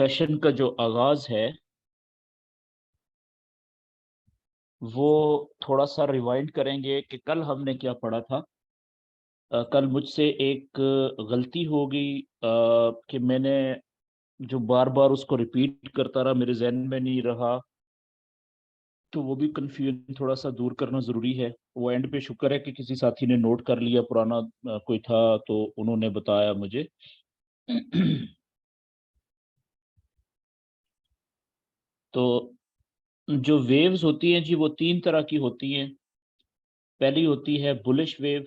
Session का जो आगाज है वो थोड़ा सा रिवाइंड करेंगे कि कल हमने क्या पढ़ा था। कल मुझसे एक गलती हो गई कि मैंने जो बार बार उसको रिपीट करता रहा, मेरे जहन में नहीं रहा। तो वो भी कंफ्यूजन थोड़ा सा दूर करना जरूरी है। वो एंड पे शुक्र है कि किसी साथी ने नोट कर लिया, पुराना कोई था तो उन्होंने बताया मुझे। तो जो वेव्स होती हैं जी, वो तीन तरह की होती हैं। पहली होती है बुलिश वेव।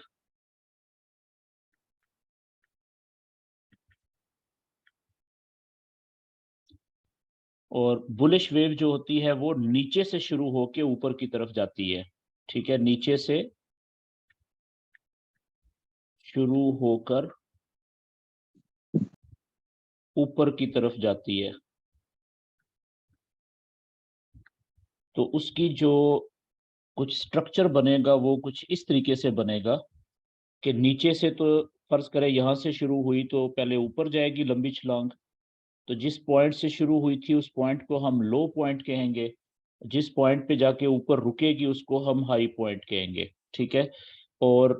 और बुलिश वेव जो होती है वो नीचे से शुरू होके ऊपर की तरफ जाती है। ठीक है, नीचे से शुरू होकर ऊपर की तरफ जाती है। तो उसकी जो कुछ स्ट्रक्चर बनेगा वो कुछ इस तरीके से बनेगा कि नीचे से, तो फर्ज करें यहां से शुरू हुई तो पहले ऊपर जाएगी लंबी छलांग। तो जिस पॉइंट से शुरू हुई थी उस पॉइंट को हम लो पॉइंट कहेंगे। जिस पॉइंट पे जाके ऊपर रुकेगी उसको हम हाई पॉइंट कहेंगे। ठीक है। और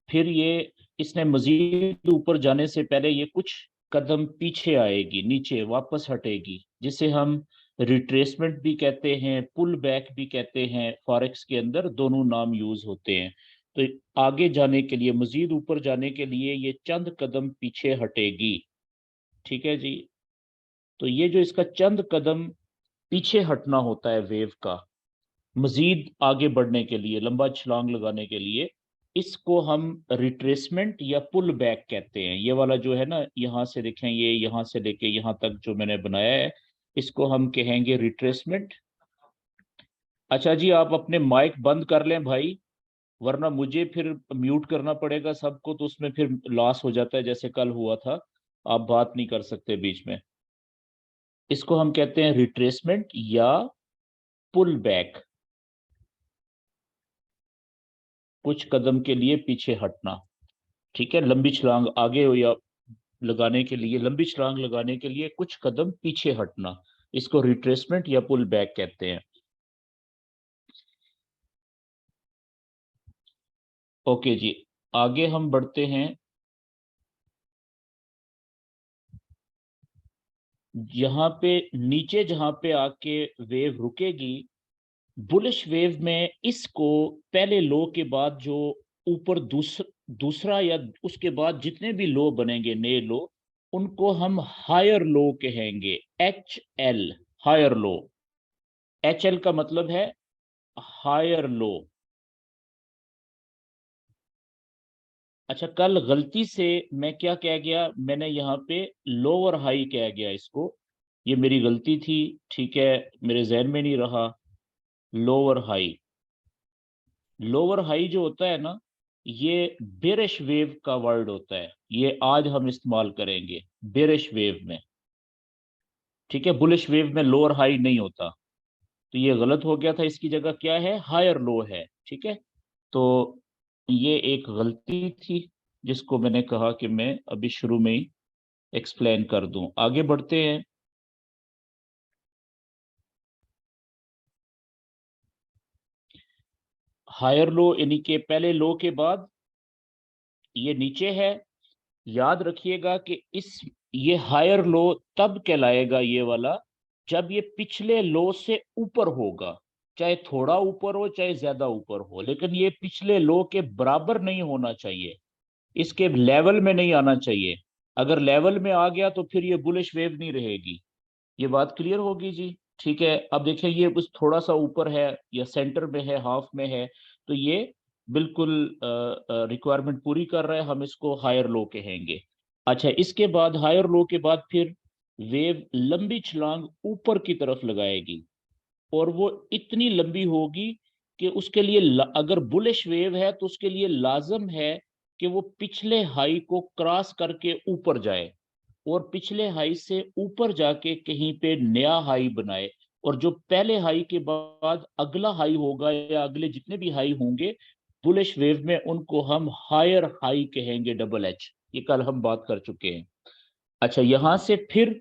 फिर ये इसने मजीद ऊपर जाने से पहले ये कुछ कदम पीछे आएगी, नीचे वापस हटेगी, जिसे हम रिट्रेसमेंट भी कहते हैं, पुल बैक भी कहते हैं। फॉरेक्स के अंदर दोनों नाम यूज होते हैं। तो आगे जाने के लिए, मजीद ऊपर जाने के लिए ये चंद कदम पीछे हटेगी। ठीक है जी। तो ये जो इसका चंद कदम पीछे हटना होता है वेव का, मजीद आगे बढ़ने के लिए, लंबा छलांग लगाने के लिए, इसको हम रिट्रेसमेंट या पुल बैक कहते हैं। ये वाला जो है ना, यहां से देखें, ये यहां से लेके यहां तक जो मैंने बनाया है, इसको हम कहेंगे रिट्रेसमेंट। अच्छा जी, आप अपने माइक बंद कर लें भाई, वरना मुझे फिर म्यूट करना पड़ेगा सबको, तो उसमें फिर लॉस हो जाता है जैसे कल हुआ था। आप बात नहीं कर सकते बीच में। इसको हम कहते हैं रिट्रेसमेंट या पुल बैक, कुछ कदम के लिए पीछे हटना। ठीक है, लंबी छलांग आगे हो या लगाने के लिए, लंबी छलांग लगाने के लिए कुछ कदम पीछे हटना, इसको रिट्रेसमेंट या पुल बैक कहते हैं। ओके जी, आगे हम बढ़ते हैं। यहाँ पे नीचे जहां पे आके वेव रुकेगी, बुलिश वेव में इसको पहले लो के बाद जो ऊपर दूसरा या उसके बाद जितने भी लो बनेंगे, नए लो, उनको हम हायर लो कहेंगे। H L, higher low. H L का मतलब है हायर लो। अच्छा, कल गलती से मैं क्या कह गया, मैंने यहाँ पे लोअर हाई कह गया इसको। ये मेरी गलती थी। ठीक है, मेरे जहन में नहीं रहा। लोअर हाई, लोअर हाई जो होता है ना, ये बेरिश वेव का वर्ड होता है। ये आज हम इस्तेमाल करेंगे बेरिश वेव में। ठीक है, बुलिश वेव में लोअर हाई नहीं होता। तो ये गलत हो गया था, इसकी जगह क्या है, हायर लो है। ठीक है। तो ये एक गलती थी जिसको मैंने कहा कि मैं अभी शुरू में ही एक्सप्लेन कर दूं। आगे बढ़ते हैं। हायर लो यानी कि पहले लो के बाद ये नीचे है। याद रखिएगा कि इस ये हायर लो तब कहलाएगा ये वाला जब ये पिछले लो से ऊपर होगा। चाहे थोड़ा ऊपर हो चाहे ज्यादा ऊपर हो, लेकिन ये पिछले लो के बराबर नहीं होना चाहिए, इसके लेवल में नहीं आना चाहिए। अगर लेवल में आ गया तो फिर ये बुलिश वेव नहीं रहेगी। ये बात क्लियर होगी जी। ठीक है, अब देखिए ये बस थोड़ा सा ऊपर है या सेंटर में है, हाफ में है, तो ये बिल्कुल रिक्वायरमेंट पूरी कर रहा है, हम इसको हायर लो कहेंगे। अच्छा, इसके बाद हायर लो के बाद फिर वेव लंबी छलांग ऊपर की तरफ लगाएगी, और वो इतनी लंबी होगी कि उसके लिए अगर बुलिश वेव है तो उसके लिए लाजम है कि वो पिछले हाई को क्रॉस करके ऊपर जाए, और पिछले हाई से ऊपर जाके कहीं पे नया हाई बनाए। और जो पहले हाई के बाद अगला हाई होगा या अगले जितने भी हाई होंगे बुलिश वेव में, उनको हम हायर हाई कहेंगे, डबल एच। ये कल हम बात कर चुके हैं। अच्छा, यहां से फिर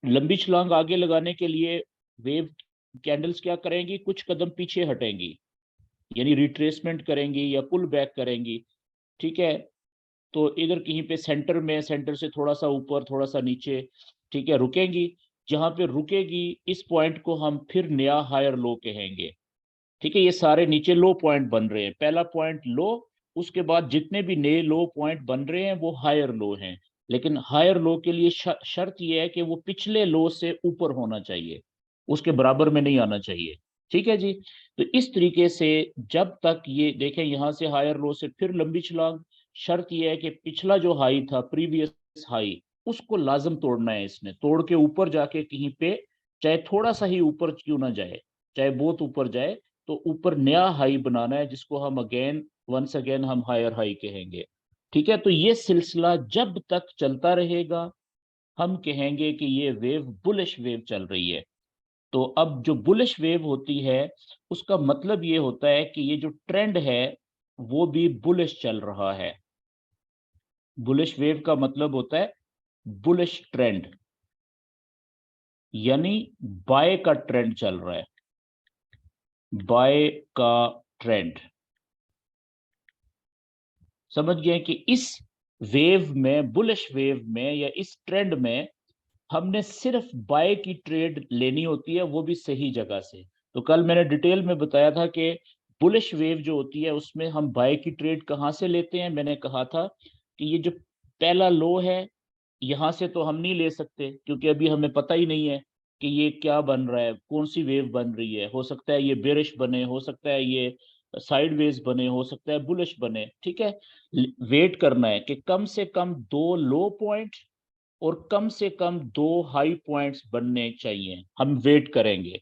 लंबी छलांग आगे लगाने के लिए वेव कैंडल्स क्या करेंगी, कुछ कदम पीछे हटेंगी, यानी रिट्रेसमेंट करेंगी या पुल बैक करेंगी। ठीक है, तो इधर कहीं पे सेंटर में, सेंटर से थोड़ा सा ऊपर थोड़ा सा नीचे, ठीक है, रुकेंगी। जहां पे रुकेगी इस पॉइंट को हम फिर नया हायर लो कहेंगे। ठीक है, ये सारे नीचे लो पॉइंट बन रहे हैं, पहला पॉइंट लो, उसके बाद जितने भी नए लो पॉइंट बन रहे हैं वो हायर लो हैं। लेकिन हायर लो के लिए शर्त ये है कि वो पिछले लो से ऊपर होना चाहिए, उसके बराबर में नहीं आना चाहिए। ठीक है जी। तो इस तरीके से जब तक ये देखें, यहां से हायर लो से फिर लंबी छलांग, शर्त ये है कि पिछला जो हाई था, प्रीवियस हाई, उसको लाजम तोड़ना है इसने, तोड़ के ऊपर जाके कहीं पे, चाहे थोड़ा सा ही ऊपर क्यों ना जाए, चाहे बहुत ऊपर जाए, तो ऊपर नया हाई बनाना है, जिसको हम अगेन, वंस अगेन हम हायर हाई कहेंगे। ठीक है, तो ये सिलसिला जब तक चलता रहेगा हम कहेंगे कि ये वेव बुलिश वेव चल रही है। तो अब जो बुलिश वेव होती है उसका मतलब ये होता है कि ये जो ट्रेंड है वो भी बुलिश चल रहा है। बुलिश वेव का मतलब होता है बुलिश ट्रेंड, यानी बाय का ट्रेंड चल रहा है, बाय का ट्रेंड। समझ गए कि इस वेव में, बुलिश वेव में या इस ट्रेंड में हमने सिर्फ बाय की ट्रेड लेनी होती है, वो भी सही जगह से। तो कल मैंने डिटेल में बताया था कि बुलिश वेव जो होती है उसमें हम बाय की ट्रेड कहाँ से लेते हैं। मैंने कहा था कि ये जो पहला लो है, यहां से तो हम नहीं ले सकते क्योंकि अभी हमें पता ही नहीं है कि ये क्या बन रहा है, कौन सी वेव बन रही है। हो सकता है ये बेरिश बने, हो सकता है ये साइडवेज बने, हो सकता है बुलिश बने। ठीक है, वेट करना है कि कम से कम दो लो पॉइंट और कम से कम दो हाई पॉइंट्स बनने चाहिए, हम वेट करेंगे।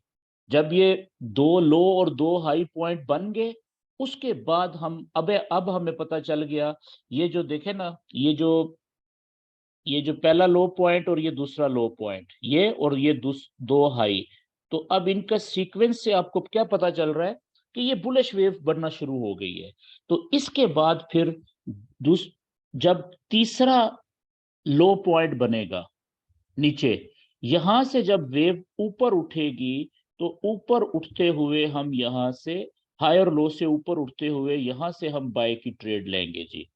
जब ये दो लो और दो हाई पॉइंट बन गए, उसके बाद हम, अब हमें पता चल गया, ये जो देखे ना, ये जो पहला लो पॉइंट और ये दूसरा लो पॉइंट, ये और ये दो हाई, तो अब इनका सीक्वेंस से आपको क्या पता चल रहा है कि ये बुलिश वेव बनना शुरू हो गई है। तो इसके बाद फिर दूस जब तीसरा लो पॉइंट बनेगा नीचे, यहां से जब वेव ऊपर उठेगी, तो ऊपर उठते हुए हम यहां से, हायर लो से ऊपर उठते हुए यहां से हम बाय की ट्रेड लेंगे जी।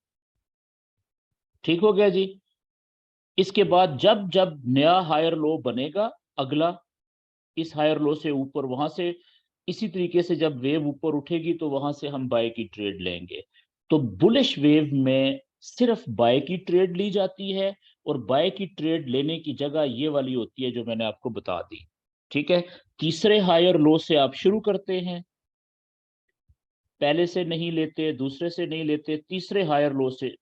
ठीक हो गया जी। इसके बाद जब जब नया हायर लो बनेगा, अगला, इस हायर लो से ऊपर, वहां से इसी तरीके से जब वेव ऊपर उठेगी तो वहां से हम बाय की ट्रेड लेंगे। तो बुलिश वेव में सिर्फ बाय की ट्रेड ली जाती है, और बाय की ट्रेड लेने की जगह ये वाली होती है जो मैंने आपको बता दी। ठीक है, तीसरे हायर लो से आप शुरू करते हैं, पहले से नहीं लेते, दूसरे से नहीं लेते, तीसरे हायर लो से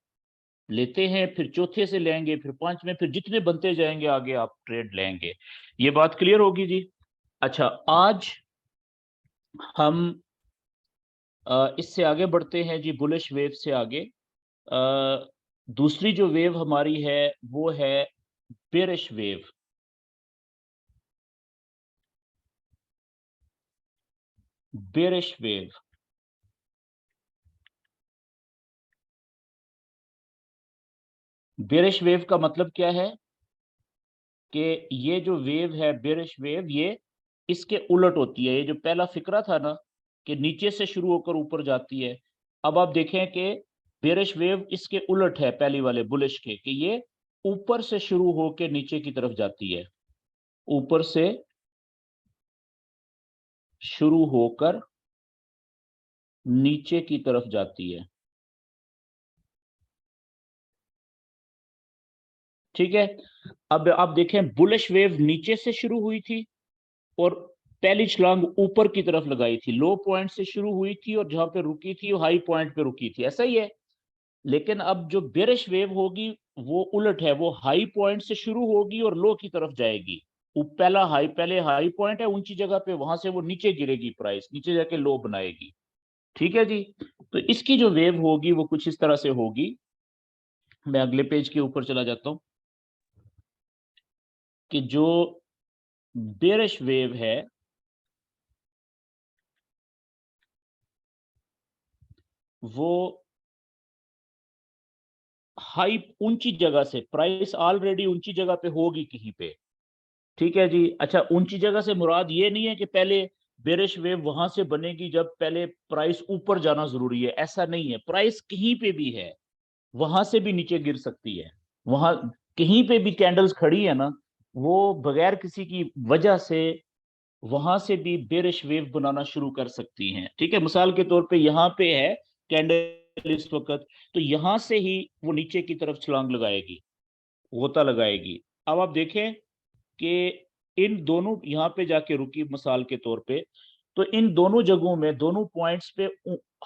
लेते हैं, फिर चौथे से लेंगे, फिर पांचवें, फिर जितने बनते जाएंगे आगे आप ट्रेड लेंगे। ये बात क्लियर होगी जी। अच्छा, आज हम इससे आगे बढ़ते हैं जी, बुलिश वेव से आगे। दूसरी जो वेव हमारी है वो है bearish wave. Bearish wave, bearish wave का मतलब क्या है कि ये जो वेव है बेरिश वेव, ये इसके उलट होती है। ये जो पहला फिक्रा था ना कि नीचे से शुरू होकर ऊपर जाती है, अब आप देखें कि बेरिश वेव इसके उलट है पहली वाले बुलिश के, कि ये ऊपर से शुरू होकर नीचे की तरफ जाती है, ऊपर से शुरू होकर नीचे की तरफ जाती है। ठीक है, अब आप देखें, बुलिश वेव नीचे से शुरू हुई थी और पहली छलांग ऊपर की तरफ लगाई थी, लो पॉइंट से शुरू हुई थी और जहां पे रुकी थी वो हाई पॉइंट पे रुकी थी, ऐसा ही है। लेकिन अब जो बेरिश वेव होगी वो उलट है, वो हाई पॉइंट से शुरू होगी और लो की तरफ जाएगी। पहला हाई, पहले हाई पॉइंट है ऊंची जगह पे, वहां से वो नीचे गिरेगी, प्राइस नीचे जाके लो बनाएगी। ठीक है जी। तो इसकी जो वेव होगी वो कुछ इस तरह से होगी। मैं अगले पेज के ऊपर चला जाता हूं कि जो बेरिश वेव है वो हाई, ऊंची जगह से, प्राइस ऑलरेडी ऊंची जगह पे होगी कहीं पे, ठीक है जी। अच्छा, ऊंची जगह से मुराद ये नहीं है कि पहले बेरिश वेव वहां से बनेगी जब पहले प्राइस ऊपर जाना जरूरी है, ऐसा नहीं है। प्राइस कहीं पे भी है, वहां से भी नीचे गिर सकती है। वहां कहीं पे भी कैंडल्स खड़ी है ना, वो बगैर किसी की वजह से वहां से भी बेरिश वेव बनाना शुरू कर सकती हैं। ठीक है, मिसाल के तौर पे यहाँ पे है कैंडल इस वक्त, तो यहां से ही वो नीचे की तरफ छलांग लगाएगी, गोता लगाएगी। अब आप देखें कि इन दोनों यहाँ पे जाके रुकी मिसाल के तौर पे, तो इन दोनों जगहों में, दोनों पॉइंट्स पे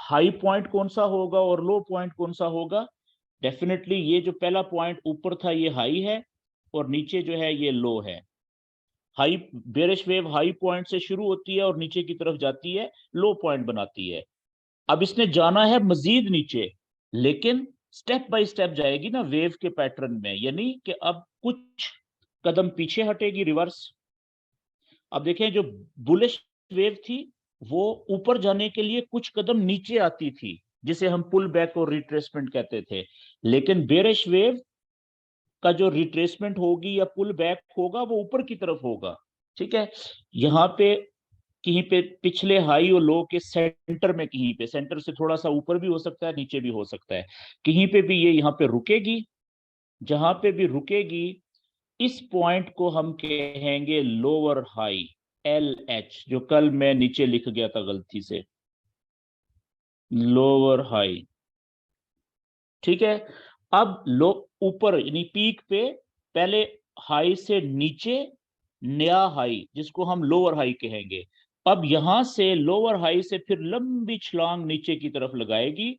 हाई पॉइंट कौन सा होगा और लो पॉइंट कौन सा होगा? डेफिनेटली ये जो पहला पॉइंट ऊपर था ये हाई है, और नीचे जो है ये लो है। High bearish wave high point से शुरू होती है और नीचे की तरफ जाती है, लो पॉइंट बनाती है। अब इसने जाना है मजीद नीचे, लेकिन स्टेप बाय स्टेप जाएगी ना वेव के पैटर्न में, यानी कि अब कुछ कदम पीछे हटेगी, रिवर्स। अब देखें, जो बुलिश वेव थी वो ऊपर जाने के लिए कुछ कदम नीचे आती थी, जिसे हम पुल बैक और रिट्रेसमेंट कहते थे। लेकिन बेरिश वेव का जो रिट्रेसमेंट होगी या पुल बैक होगा वो ऊपर की तरफ होगा। ठीक है, यहाँ पे कहीं पे पिछले हाई और लो के सेंटर में, कहीं पे सेंटर से थोड़ा सा ऊपर भी हो सकता है, नीचे भी हो सकता है, कहीं पे भी ये यहाँ पे रुकेगी। जहां पे भी रुकेगी, इस पॉइंट को हम कहेंगे लोअर हाई, एल एच, जो कल मैं नीचे लिख गया था गलती से, लोअर हाई। ठीक है, अब लो ऊपर यानी पीक पे पहले हाई से नीचे नया हाई, जिसको हम लोअर हाई कहेंगे। अब यहां से लोअर हाई से फिर लंबी छलांग नीचे की तरफ लगाएगी।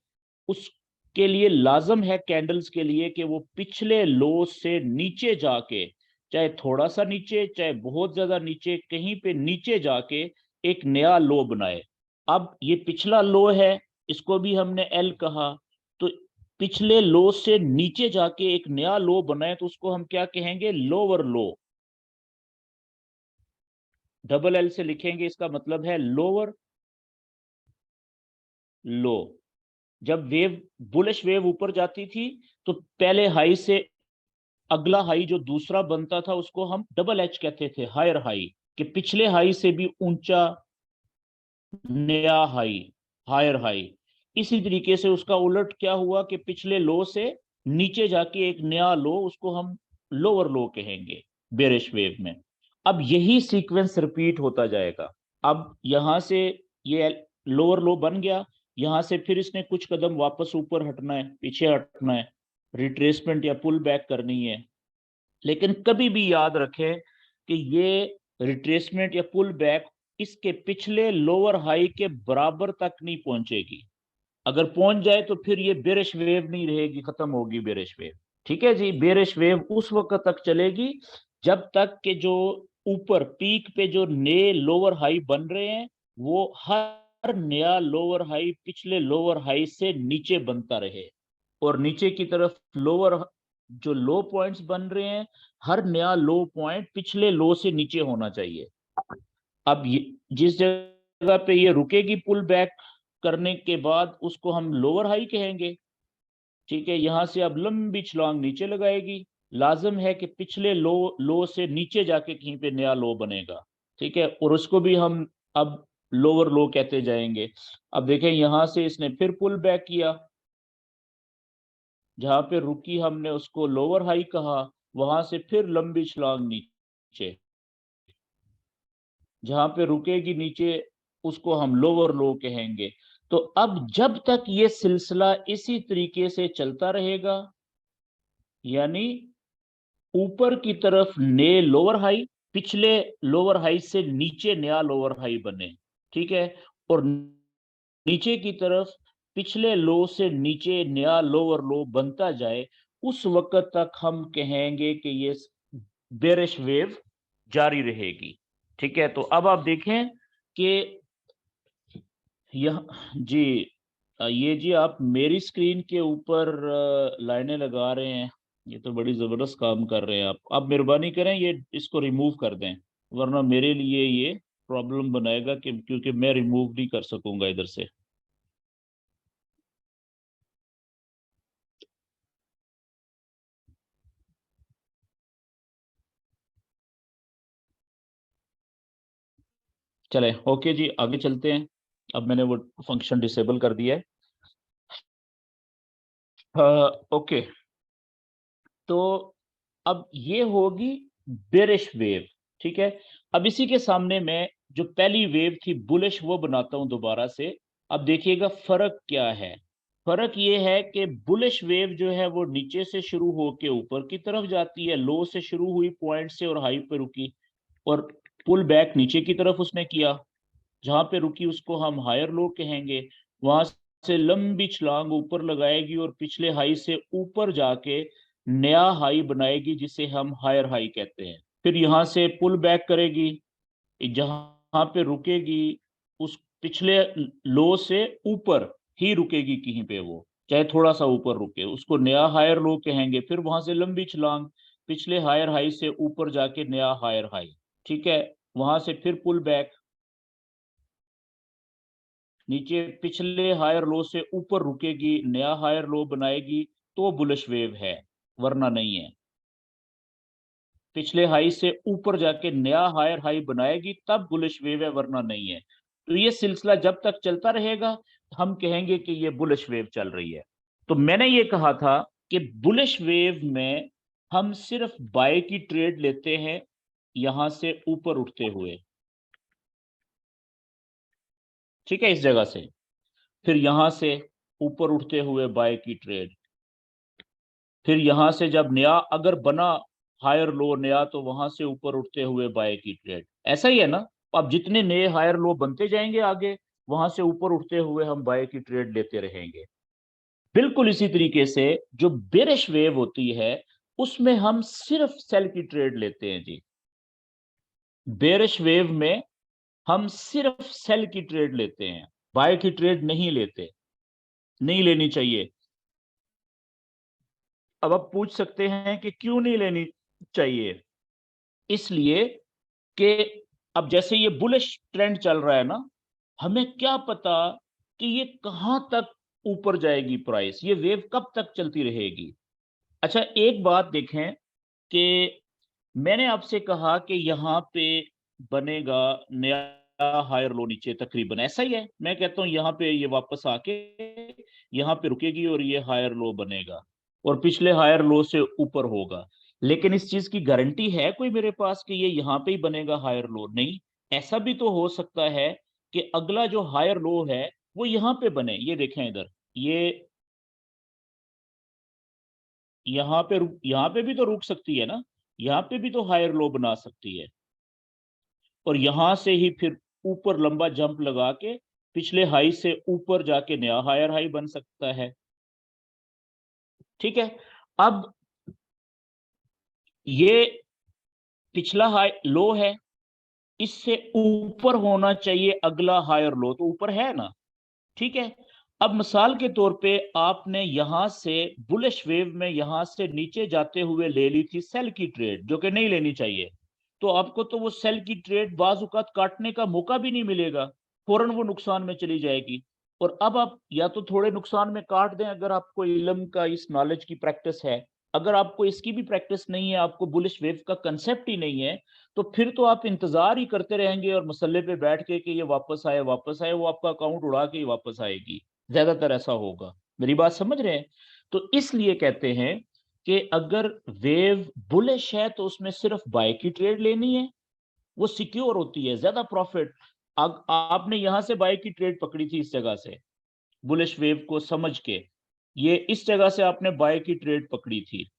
उसके लिए लाजम है कैंडल्स के लिए कि वो पिछले लो से नीचे जाके, चाहे थोड़ा सा नीचे चाहे बहुत ज्यादा नीचे, कहीं पे नीचे जाके एक नया लो बनाए। अब ये पिछला लो है, इसको भी हमने एल कहा, तो पिछले लो से नीचे जाके एक नया लो बनाए तो उसको हम क्या कहेंगे? लोअर लो। डबल एल से लिखेंगे, इसका मतलब है लोअर लो। जब वेव बुलिश वेव ऊपर जाती थी तो पहले हाई से अगला हाई जो दूसरा बनता था उसको हम डबल एच कहते थे, हायर हाई, कि पिछले हाई से भी ऊंचा नया हाई, हायर हाई। इसी तरीके से उसका उलट क्या हुआ कि पिछले लो से नीचे जाके एक नया लो, उसको हम लोअर लो कहेंगे बेरिश वेव में। अब यही सीक्वेंस रिपीट होता जाएगा। अब यहां से ये लोअर लो बन गया, यहां से फिर इसने कुछ कदम वापस ऊपर हटना है, पीछे हटना है, रिट्रेसमेंट या पुल बैक करनी है। लेकिन कभी भी याद रखें कि ये रिट्रेसमेंट या पुल बैक इसके पिछले लोअर हाई के बराबर तक नहीं पहुंचेगी। अगर पहुंच जाए तो फिर ये बेरिश वेव नहीं रहेगी, खत्म होगी बेरिश वेव। ठीक है जी, बेरिश वेव उस वक्त तक चलेगी जब तक कि जो ऊपर पीक पे जो नए लोअर हाई बन रहे हैं, वो हर नया लोअर हाई पिछले लोअर हाई से नीचे बनता रहे, और नीचे की तरफ लोअर जो लो पॉइंट्स बन रहे हैं, हर नया लो पॉइंट पिछले लो से नीचे होना चाहिए। अब जिस जगह पे ये रुकेगी पुल बैक करने के बाद, उसको हम लोअर हाई कहेंगे। ठीक है, यहां से अब लंबी छलांग नीचे लगाएगी। लाजम है कि पिछले लो लो से नीचे जाके कहीं पे नया लो बनेगा। ठीक है, और उसको भी हम अब लोअर लो कहते जाएंगे। अब देखें, यहां से इसने फिर पुल बैक किया, जहां पे रुकी हमने उसको लोअर हाई कहा, वहां से फिर लंबी छलांग नीचे, जहां पे रुकेगी नीचे उसको हम लोअर लो कहेंगे। तो अब जब तक ये सिलसिला इसी तरीके से चलता रहेगा, यानी ऊपर की तरफ नए लोअर हाई, पिछले लोअर हाई से नीचे नया लोअर हाई बने, ठीक है, और नीचे की तरफ पिछले लो से नीचे नया लोअर लो बनता जाए, उस वक्त तक हम कहेंगे कि ये बेरिश वेव जारी रहेगी। ठीक है, तो अब आप देखें कि यह जी, ये जी आप मेरी स्क्रीन के ऊपर लाइनें लगा रहे हैं, ये तो बड़ी जबरदस्त काम कर रहे हैं आप मेहरबानी करें ये इसको रिमूव कर दें, वरना मेरे लिए ये प्रॉब्लम बनाएगा कि क्योंकि मैं रिमूव नहीं कर सकूंगा इधर से। चले ओके जी, आगे चलते हैं। अब मैंने वो फंक्शन डिसेबल कर दिया है। ओके, तो अब ये होगी बेरिश वेव। ठीक है, अब इसी के सामने मैं जो पहली वेव थी बुलिश वो बनाता हूं दोबारा से। अब देखिएगा फर्क क्या है। फर्क ये है कि बुलिश वेव जो है वो नीचे से शुरू होके ऊपर की तरफ जाती है, लो से शुरू हुई पॉइंट से और हाई पे रुकी, और पुल बैक नीचे की तरफ उसने किया, जहां पे रुकी उसको हम हायर लो कहेंगे। वहां से लंबी छलांग ऊपर लगाएगी और पिछले हाई से ऊपर जाके नया हाई बनाएगी, जिसे हम हायर हाई कहते हैं। फिर यहाँ से पुल बैक करेगी, जहां पे रुकेगी उस पिछले लो से ऊपर ही रुकेगी कहीं पे, वो चाहे थोड़ा सा ऊपर रुके, उसको नया हायर लो कहेंगे। फिर वहां से लंबी छलांग पिछले हायर हाई से ऊपर जाके नया हायर हाई। ठीक है, वहां से फिर पुल बैक, नीचे पिछले हायर लो से ऊपर रुकेगी, नया हायर लो बनाएगी, तो बुलिश वेव है, वरना नहीं है। पिछले हाई से ऊपर जाके नया हायर हाई बनाएगी तब बुलिश वेव है, वरना नहीं है। तो ये सिलसिला जब तक चलता रहेगा हम कहेंगे कि ये बुलिश वेव चल रही है। तो मैंने ये कहा था कि बुलिश वेव में हम सिर्फ बाय की ट्रेड लेते हैं, यहां से ऊपर उठते हुए। ठीक है, इस जगह से फिर यहां से ऊपर उठते हुए बाय की ट्रेड, फिर यहां से जब नया अगर बना हायर लो नया, तो वहां से ऊपर उठते हुए बाय की ट्रेड। ऐसा ही है ना? अब जितने नए हायर लो बनते जाएंगे आगे, वहां से ऊपर उठते हुए हम बाय की ट्रेड लेते रहेंगे। बिल्कुल इसी तरीके से जो बेरिश वेव होती है उसमें हम सिर्फ सेल की ट्रेड लेते हैं जी। बेरिश वेव में हम सिर्फ सेल की ट्रेड लेते हैं, बाय की ट्रेड नहीं लेते, नहीं लेनी चाहिए। अब आप पूछ सकते हैं कि क्यों नहीं लेनी चाहिए? इसलिए कि अब जैसे ये बुलिश ट्रेंड चल रहा है ना, हमें क्या पता कि ये कहां तक ऊपर जाएगी प्राइस, ये वेव कब तक चलती रहेगी। अच्छा, एक बात देखें कि मैंने आपसे कहा कि यहाँ पे बनेगा नया हायर लो नीचे, तकरीबन ऐसा ही है। मैं कहता हूँ यहाँ पे ये वापस आके यहाँ पे रुकेगी और ये हायर लो बनेगा और पिछले हायर लो से ऊपर होगा। लेकिन इस चीज की गारंटी है कोई मेरे पास कि ये यहाँ पे ही बनेगा हायर लो? नहीं। ऐसा भी तो हो सकता है कि अगला जो हायर लो है वो यहाँ पे बने। ये देखें इधर, ये यहाँ पे भी तो रुक सकती है ना, यहाँ पे भी तो हायर लो बना सकती है, और यहां से ही फिर ऊपर लंबा जंप लगा के पिछले हाई से ऊपर जाके नया हायर हाई बन सकता है। ठीक है, अब ये पिछला हाई लो है, इससे ऊपर होना चाहिए अगला हायर लो, तो ऊपर है ना। ठीक है, अब मिसाल के तौर पे आपने यहां से बुलिश वेव में यहां से नीचे जाते हुए ले ली थी सेल की ट्रेड, जो कि नहीं लेनी चाहिए। तो आपको तो वो सेल की ट्रेड बाज औकात काटने का मौका भी नहीं मिलेगा, फौरन वो नुकसान में चली जाएगी। और अब आप या तो थोड़े नुकसान में काट दें अगर आपको इल्म का, इस नॉलेज की प्रैक्टिस है। अगर आपको इसकी भी प्रैक्टिस नहीं है, आपको बुलिश वेव का कंसेप्ट ही नहीं है, तो फिर तो आप इंतजार ही करते रहेंगे और मसल्ले पे बैठ के कि ये वापस आए वापस आए, वो आपका अकाउंट उड़ा के ही वापस आएगी। ज्यादातर ऐसा होगा। मेरी बात समझ रहे हैं? तो इसलिए कहते हैं कि अगर वेव बुलिश है तो उसमें सिर्फ बाय की ट्रेड लेनी है, वो सिक्योर होती है, ज्यादा प्रॉफिट। आपने यहां से बाय की ट्रेड पकड़ी थी इस जगह से, बुलिश वेव को समझ के, ये इस जगह से आपने बाय की ट्रेड पकड़ी थी,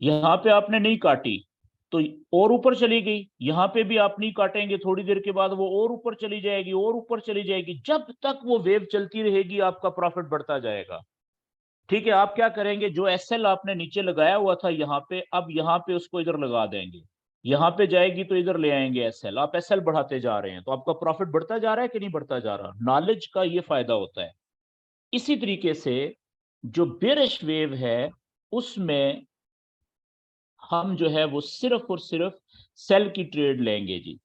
यहाँ पे आपने नहीं काटी तो और ऊपर चली गई। यहाँ पे भी आप नहीं काटेंगे, थोड़ी देर के बाद वो और ऊपर चली जाएगी और ऊपर चली जाएगी। जब तक वो वेव चलती रहेगी आपका प्रॉफिट बढ़ता जाएगा। ठीक है, आप क्या करेंगे, जो एसएल आपने नीचे लगाया हुआ था यहाँ पे, अब यहाँ पे उसको इधर लगा देंगे। यहाँ पे जाएगी तो इधर ले आएंगे एसएल, आप एसएल बढ़ाते जा रहे हैं तो आपका प्रॉफिट बढ़ता जा रहा है कि नहीं बढ़ता जा रहा? नॉलेज का ये फायदा होता है। इसी तरीके से जो बेरिश वेव है उसमें हम जो है वो सिर्फ और सिर्फ सेल की ट्रेड लेंगे जी।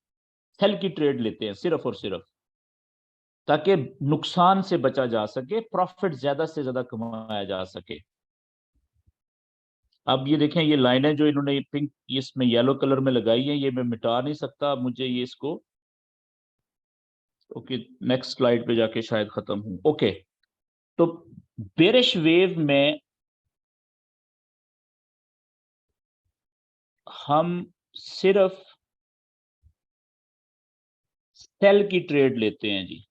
सेल की ट्रेड लेते हैं सिर्फ और सिर्फ, ताकि नुकसान से बचा जा सके, प्रॉफिट ज्यादा से ज्यादा कमाया जा सके। अब ये देखें, ये लाइनें जो इन्होंने पिंक इसमें येलो कलर में लगाई है, ये मैं मिटा नहीं सकता, मुझे ये इसको ओके, नेक्स्ट स्लाइड पे जाके शायद खत्म हूं। ओके, तो बेरिश वेव में हम सिर्फ सेल की ट्रेड लेते हैं जी।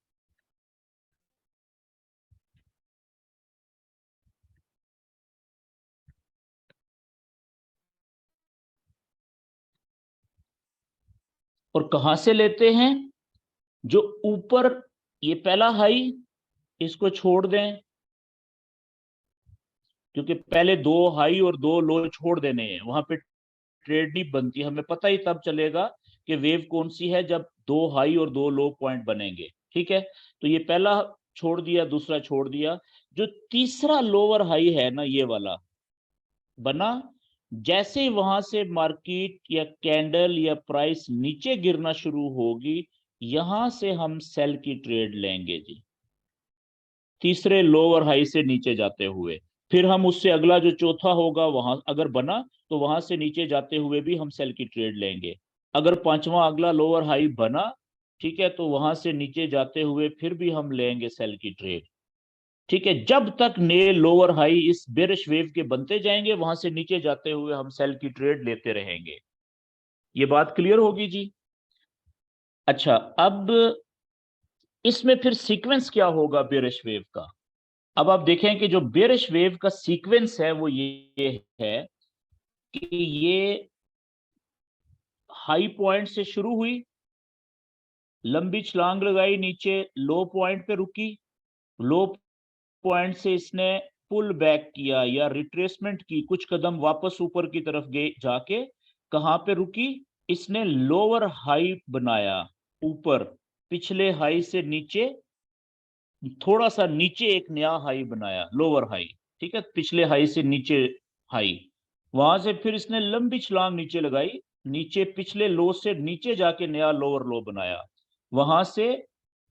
और कहां से लेते हैं? जो ऊपर ये पहला हाई, इसको छोड़ दें, क्योंकि पहले दो हाई और दो लो छोड़ देने हैं, वहां पे ट्रेड नहीं बनती। हमें पता ही तब चलेगा कि वेव कौन सी है जब दो हाई और दो लो पॉइंट बनेंगे। ठीक है, तो ये पहला छोड़ दिया, दूसरा छोड़ दिया। जो तीसरा लोअर हाई है ना, ये वाला बना, जैसे ही वहां से मार्केट या कैंडल या प्राइस नीचे गिरना शुरू होगी, यहां से हम सेल की ट्रेड लेंगे जी, तीसरे लोअर हाई से नीचे जाते हुए। फिर हम उससे अगला जो चौथा होगा वहां अगर बना, तो वहां से नीचे जाते हुए भी हम सेल की ट्रेड लेंगे। अगर पांचवा अगला लोअर हाई बना, ठीक है, तो वहां से नीचे जाते हुए फिर भी हम लेंगे सेल की ट्रेड। ठीक है, जब तक नए लोअर हाई इस बेरिश वेव के बनते जाएंगे, वहां से नीचे जाते हुए हम सेल की ट्रेड लेते रहेंगे। ये बात क्लियर होगी जी? अच्छा, अब इसमें फिर सीक्वेंस क्या होगा बेरिश वेव का? अब आप देखें कि जो बेरिश वेव का सीक्वेंस है वो ये है कि ये हाई पॉइंट से शुरू हुई, लंबी छलांग लगाई, नीचे लो पॉइंट पे रुकी, लो पॉइंट से इसने पुल बैक किया या रिट्रेसमेंट की, कुछ कदम वापस ऊपर की तरफ गए, जाके कहां पे रुकी? इसने लोअर हाई बनाया, ऊपर पिछले हाई से नीचे, थोड़ा सा नीचे एक नया हाई बनाया, लोअर हाई। ठीक है, पिछले हाई से नीचे हाई, वहां से फिर इसने लंबी छलांग नीचे लगाई, नीचे पिछले लो से नीचे जाके नया लोअर लो बनाया, वहां से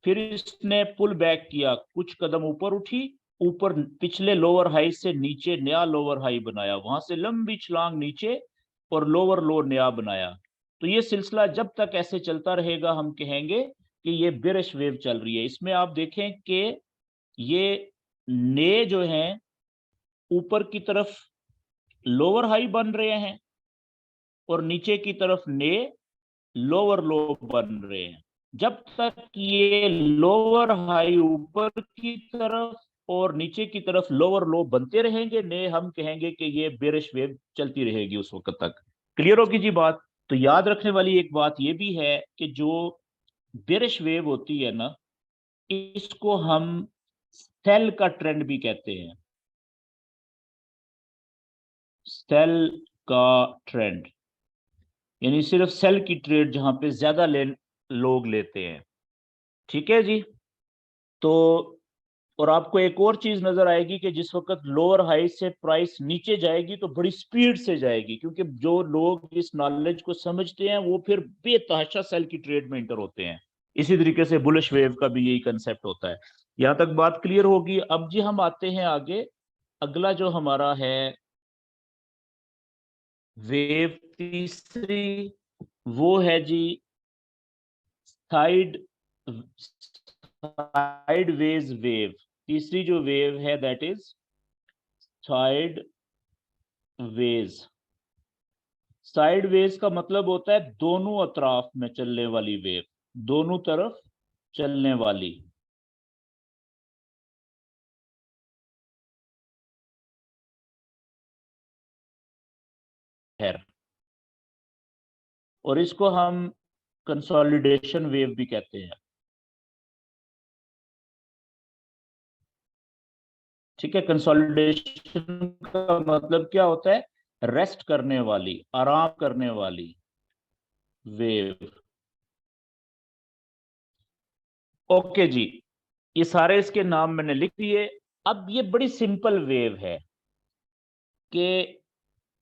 फिर इसने पुल बैक किया, कुछ कदम ऊपर उठी, ऊपर पिछले लोअर हाई से नीचे नया लोअर हाई बनाया, वहां से लंबी छलांग नीचे और लोअर लो नया बनाया। तो ये सिलसिला जब तक ऐसे चलता रहेगा, हम कहेंगे कि ये बेरिश वेव चल रही है। इसमें आप देखें कि ये ने जो हैं ऊपर की तरफ लोअर हाई बन रहे हैं और नीचे की तरफ ने लोअर लो बन रहे हैं। जब तक ये लोअर हाई ऊपर की तरफ और नीचे की तरफ लोअर लो बनते रहेंगे, ने हम कहेंगे कि ये बेरिश वेव चलती रहेगी उस वक्त तक। क्लियर होगी जी बात? तो याद रखने वाली एक बात ये भी है कि जो बेरिश वेव होती है ना, इसको हम सेल का ट्रेंड भी कहते हैं, सेल का ट्रेंड, यानी सिर्फ सेल की ट्रेड जहां पे ज्यादा लोग लेते हैं। ठीक है जी? तो और आपको एक और चीज नजर आएगी कि जिस वक्त लोअर हाई से प्राइस नीचे जाएगी तो बड़ी स्पीड से जाएगी, क्योंकि जो लोग इस नॉलेज को समझते हैं वो फिर बेतहाशा सेल की ट्रेड में इंटर होते हैं। इसी तरीके से बुलिश वेव का भी यही कंसेप्ट होता है। यहां तक बात क्लियर होगी? अब जी हम आते हैं आगे, अगला जो हमारा है वेव तीसरी, वो है जी साइड साइडवेज वेव। तीसरी जो वेव है दैट इज साइड वेज। साइडवेज का मतलब होता है दोनों अतराफ में चलने वाली वेव, दोनों तरफ चलने वाली। है, और इसको हम कंसोलिडेशन वेव भी कहते हैं। ठीक है, कंसोलिडेशन का मतलब क्या होता है? रेस्ट करने वाली, आराम करने वाली वेव। ओके जी, ये सारे इसके नाम मैंने लिख दिए। अब ये बड़ी सिंपल वेव है कि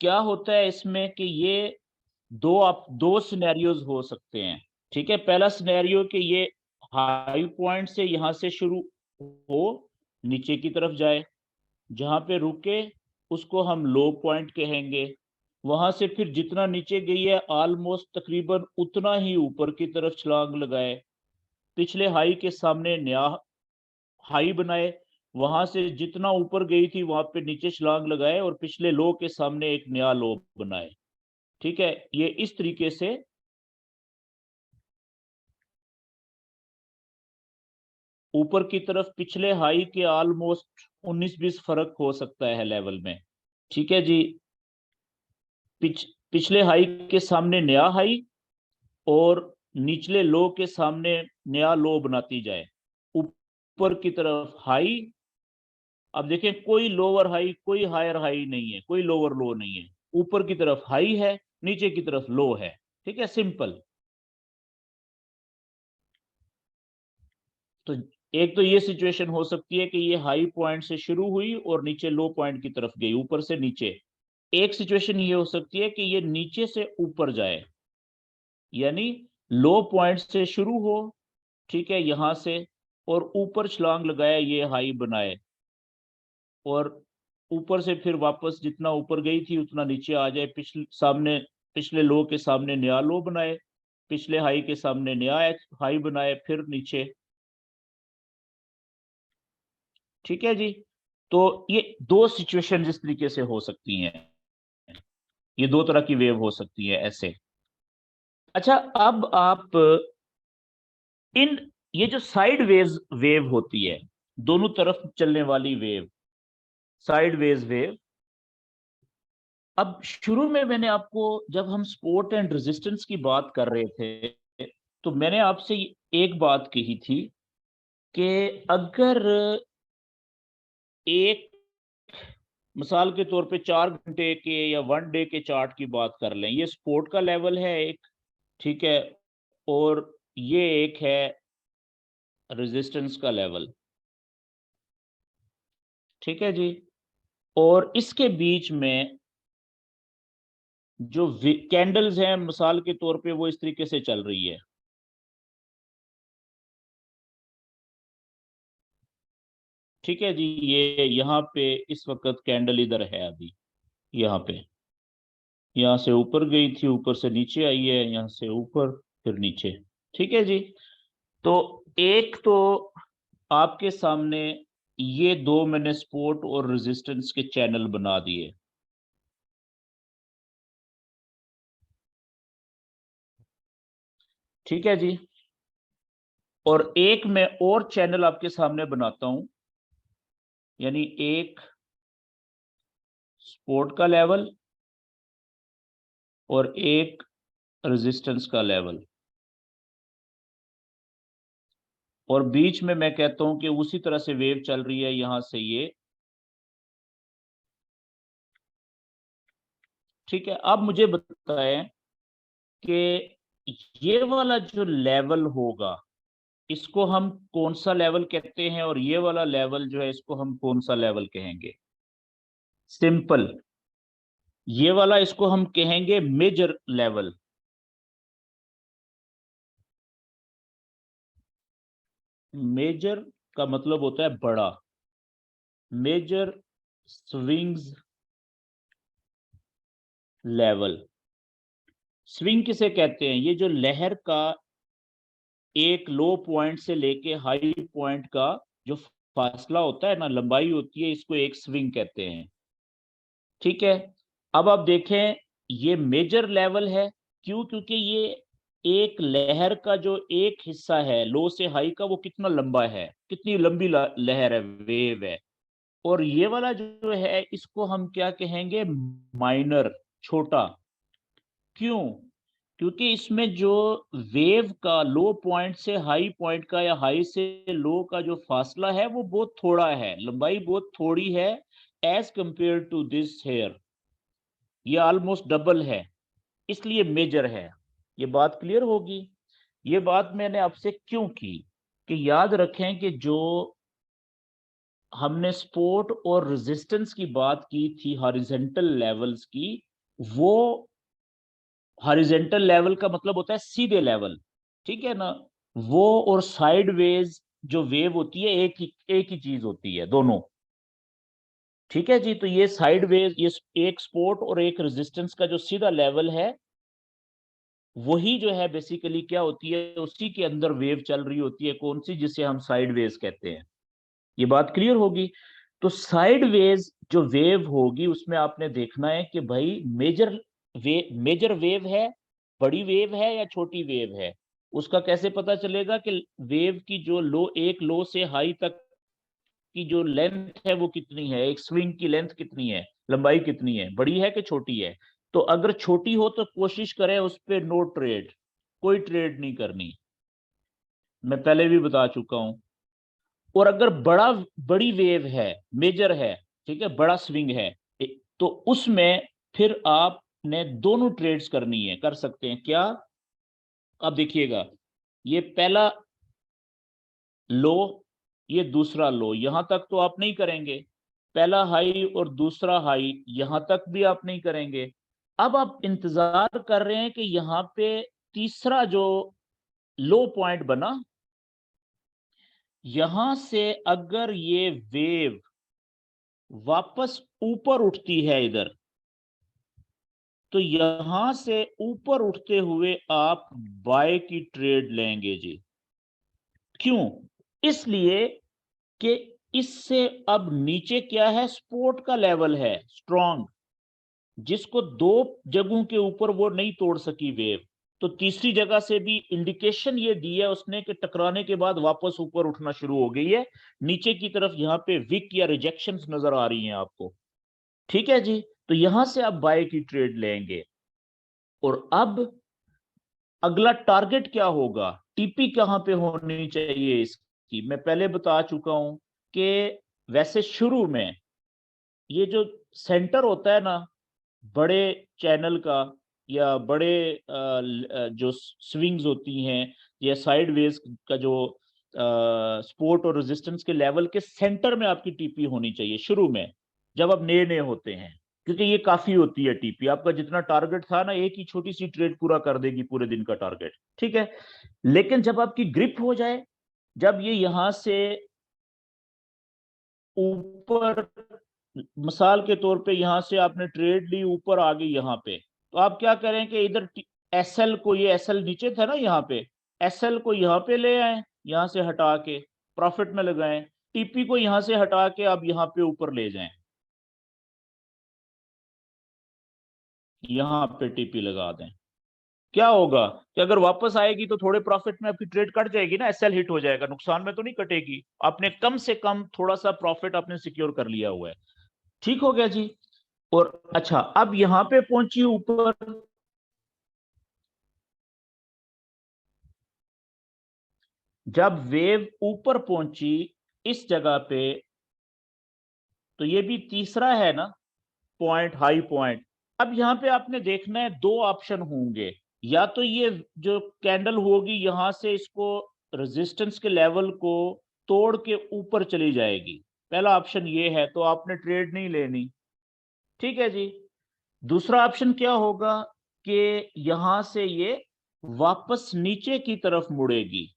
क्या होता है इसमें कि ये दो सिनेरियोज हो सकते हैं। ठीक है, पहला सिनेरियो कि ये हाई पॉइंट से यहां से शुरू हो, नीचे की तरफ जाए, जहां पे रुके उसको हम लो पॉइंट कहेंगे, वहां से फिर जितना नीचे गई है ऑलमोस्ट तकरीबन उतना ही ऊपर की तरफ छलांग लगाए, पिछले हाई के सामने नया हाई बनाए, वहां से जितना ऊपर गई थी वहां पे नीचे छलांग लगाए और पिछले लो के सामने एक नया लो बनाए। ठीक है, ये इस तरीके से ऊपर की तरफ पिछले हाई के ऑलमोस्ट 19-20 फर्क हो सकता है लेवल में। ठीक है जी, पिछले हाई के सामने नया हाई और निचले लो के सामने नया लो बनाती जाए। ऊपर की तरफ हाई, अब देखें कोई लोअर हाई कोई हायर हाई नहीं है, कोई लोअर लो नहीं है, ऊपर की तरफ हाई है, नीचे की तरफ लो है। ठीक है, सिंपल। तो एक तो ये सिचुएशन हो सकती है कि ये हाई पॉइंट से शुरू हुई और नीचे लो पॉइंट की तरफ गई, ऊपर से नीचे। एक सिचुएशन ये हो सकती है कि ये नीचे से ऊपर जाए, यानी लो पॉइंट से शुरू हो, ठीक है, यहां से, और ऊपर छलांग लगाए, ये हाई बनाए, और ऊपर से फिर वापस जितना ऊपर गई थी उतना नीचे आ जाए, पिछले लो के सामने नया लो बनाए, पिछले हाई के सामने नया हाई बनाए, फिर नीचे। ठीक है जी, तो ये दो सिचुएशन जिस तरीके से हो सकती हैं, ये दो तरह की वेव हो सकती है ऐसे। अच्छा, अब आप इन ये जो साइड वेव होती है, दोनों तरफ चलने वाली वेव, साइड वेव, अब शुरू में मैंने आपको, जब हम सपोर्ट एंड रेजिस्टेंस की बात कर रहे थे, तो मैंने आपसे एक बात कही थी कि अगर एक, मिसाल के तौर पे 4 घंटे के या 1 डे के चार्ट की बात कर लें, ये सपोर्ट का लेवल है एक, ठीक है, और ये एक है रेजिस्टेंस का लेवल। ठीक है जी, और इसके बीच में जो कैंडल्स हैं, मिसाल के तौर पे वो इस तरीके से चल रही है। ठीक है जी, ये यहाँ पे इस वक्त कैंडल इधर है अभी, यहाँ पे, यहाँ से ऊपर गई थी, ऊपर से नीचे आई है, यहाँ से ऊपर फिर नीचे। ठीक है जी, तो एक तो आपके सामने ये दो मैंने सपोर्ट और रेजिस्टेंस के चैनल बना दिए। ठीक है जी, और एक मैं और चैनल आपके सामने बनाता हूं, यानी एक सपोर्ट का लेवल और एक रेजिस्टेंस का लेवल, और बीच में मैं कहता हूं कि उसी तरह से वेव चल रही है यहां से ये। ठीक है, अब मुझे बताएं कि ये वाला जो लेवल होगा, इसको हम कौन सा लेवल कहते हैं, और ये वाला लेवल जो है इसको हम कौन सा लेवल कहेंगे? सिंपल, ये वाला इसको हम कहेंगे मेजर लेवल। मेजर का मतलब होता है बड़ा, मेजर स्विंग्स लेवल। स्विंग किसे कहते हैं? ये जो लहर का एक लो पॉइंट से लेके हाई पॉइंट का जो फासला होता है ना, लंबाई होती है, इसको एक स्विंग कहते हैं। ठीक है, अब आप देखें, ये मेजर लेवल है, क्यों? क्योंकि ये एक लहर का जो एक हिस्सा है लो से हाई का, वो कितना लंबा है, कितनी लंबी लहर है, वेव है। और ये वाला जो है इसको हम क्या कहेंगे? माइनर, छोटा। क्यों? क्योंकि इसमें जो वेव का लो पॉइंट से हाई पॉइंट का या हाई से लो का जो फासला है वो बहुत थोड़ा है, लंबाई बहुत थोड़ी है, as compared to this hair, ये ऑलमोस्ट डबल है, इसलिए मेजर है। ये बात क्लियर होगी? ये बात मैंने आपसे क्यों की कि याद रखें कि जो हमने सपोर्ट और रेजिस्टेंस की बात की थी हॉरिजॉन्टल लेवल्स की, वो हॉरिजॉन्टल लेवल का मतलब होता है सीधे लेवल, ठीक है ना? वो और साइडवेज जो वेव होती है एक ही चीज होती है दोनों। ठीक है जी, तो ये साइडवेज, ये एक सपोर्ट और एक रेजिस्टेंस का जो सीधा लेवल है, वही जो है बेसिकली क्या होती है, उसी के अंदर वेव चल रही होती है, कौन सी, जिसे हम साइड वेव्स कहते हैं। ये बात क्लियर होगी। तो साइड वेज जो वेव होगी उसमें आपने देखना है कि भाई मेजर वेव है, बड़ी वेव है या छोटी वेव है। उसका कैसे पता चलेगा कि वेव की जो एक लो से हाई तक की जो लेंथ है वो कितनी है, एक स्विंग की लेंथ कितनी है, लंबाई कितनी है, बड़ी है कि छोटी है। तो अगर छोटी हो तो कोशिश करें उस पर नो ट्रेड, कोई ट्रेड नहीं करनी, मैं पहले भी बता चुका हूं। और अगर बड़ी वेव है, मेजर है, ठीक है, बड़ा स्विंग है, तो उसमें फिर आपने दोनों ट्रेड्स करनी है, कर सकते हैं क्या। अब देखिएगा, ये पहला लो, ये दूसरा लो, यहां तक तो आप नहीं करेंगे, पहला हाई और दूसरा हाई यहां तक भी आप नहीं करेंगे। अब आप इंतजार कर रहे हैं कि यहां पे तीसरा जो लो पॉइंट बना, यहां से अगर ये वेव वापस ऊपर उठती है इधर, तो यहां से ऊपर उठते हुए आप बाय की ट्रेड लेंगे जी। क्यों? इसलिए कि इससे अब नीचे क्या है, सपोर्ट का लेवल है स्ट्रॉन्ग, जिसको दो जगहों के ऊपर वो नहीं तोड़ सकी वेव। तो तीसरी जगह से भी इंडिकेशन ये दी है उसने कि टकराने के बाद वापस ऊपर उठना शुरू हो गई है, नीचे की तरफ यहां पे विक या रिजेक्शंस नजर आ रही हैं आपको। ठीक है जी, तो यहां से आप बाय की ट्रेड लेंगे। और अब अगला टारगेट क्या होगा, टीपी कहां पे होनी चाहिए इसकी, मैं पहले बता चुका हूं कि वैसे शुरू में ये जो सेंटर होता है ना बड़े चैनल का, या बड़े जो स्विंग्स होती हैं या साइड वेज का जो सपोर्ट और रेजिस्टेंस के लेवल के सेंटर में आपकी टीपी होनी चाहिए शुरू में, जब आप नए नए होते हैं, क्योंकि ये काफी होती है टीपी, आपका जितना टारगेट था ना, एक ही छोटी सी ट्रेड पूरा कर देगी पूरे दिन का टारगेट, ठीक है। लेकिन जब आपकी ग्रिप हो जाए, जब ये यहां से ऊपर, मिसाल के तौर पे यहां से आपने ट्रेड ली, ऊपर आ गई यहां पे, तो आप क्या करें कि इधर एसएल को, ये एसएल नीचे था ना यहाँ पे, एसएल को यहाँ पे ले आए, यहां से हटा के प्रॉफिट में लगाएं, टीपी को यहां से हटा के आप यहाँ पे ऊपर ले जाएं, यहाँ पे टीपी लगा दें। क्या होगा कि अगर वापस आएगी तो थोड़े प्रॉफिट में आपकी ट्रेड कट जाएगी ना, एसएल हिट हो जाएगा, नुकसान में तो नहीं कटेगी, आपने कम से कम थोड़ा सा प्रॉफिट आपने सिक्योर कर लिया हुआ है। ठीक हो गया जी। और अच्छा, अब यहां पे पहुंची ऊपर, जब वेव ऊपर पहुंची इस जगह पे, तो ये भी तीसरा है ना पॉइंट, हाई पॉइंट। अब यहां पे आपने देखना है दो ऑप्शन होंगे, या तो ये जो कैंडल होगी यहां से इसको रेजिस्टेंस के लेवल को तोड़ के ऊपर चली जाएगी, पहला ऑप्शन ये है, तो आपने ट्रेड नहीं लेनी, ठीक है जी। दूसरा ऑप्शन क्या होगा कि यहां से ये वापस नीचे की तरफ मुड़ेगी।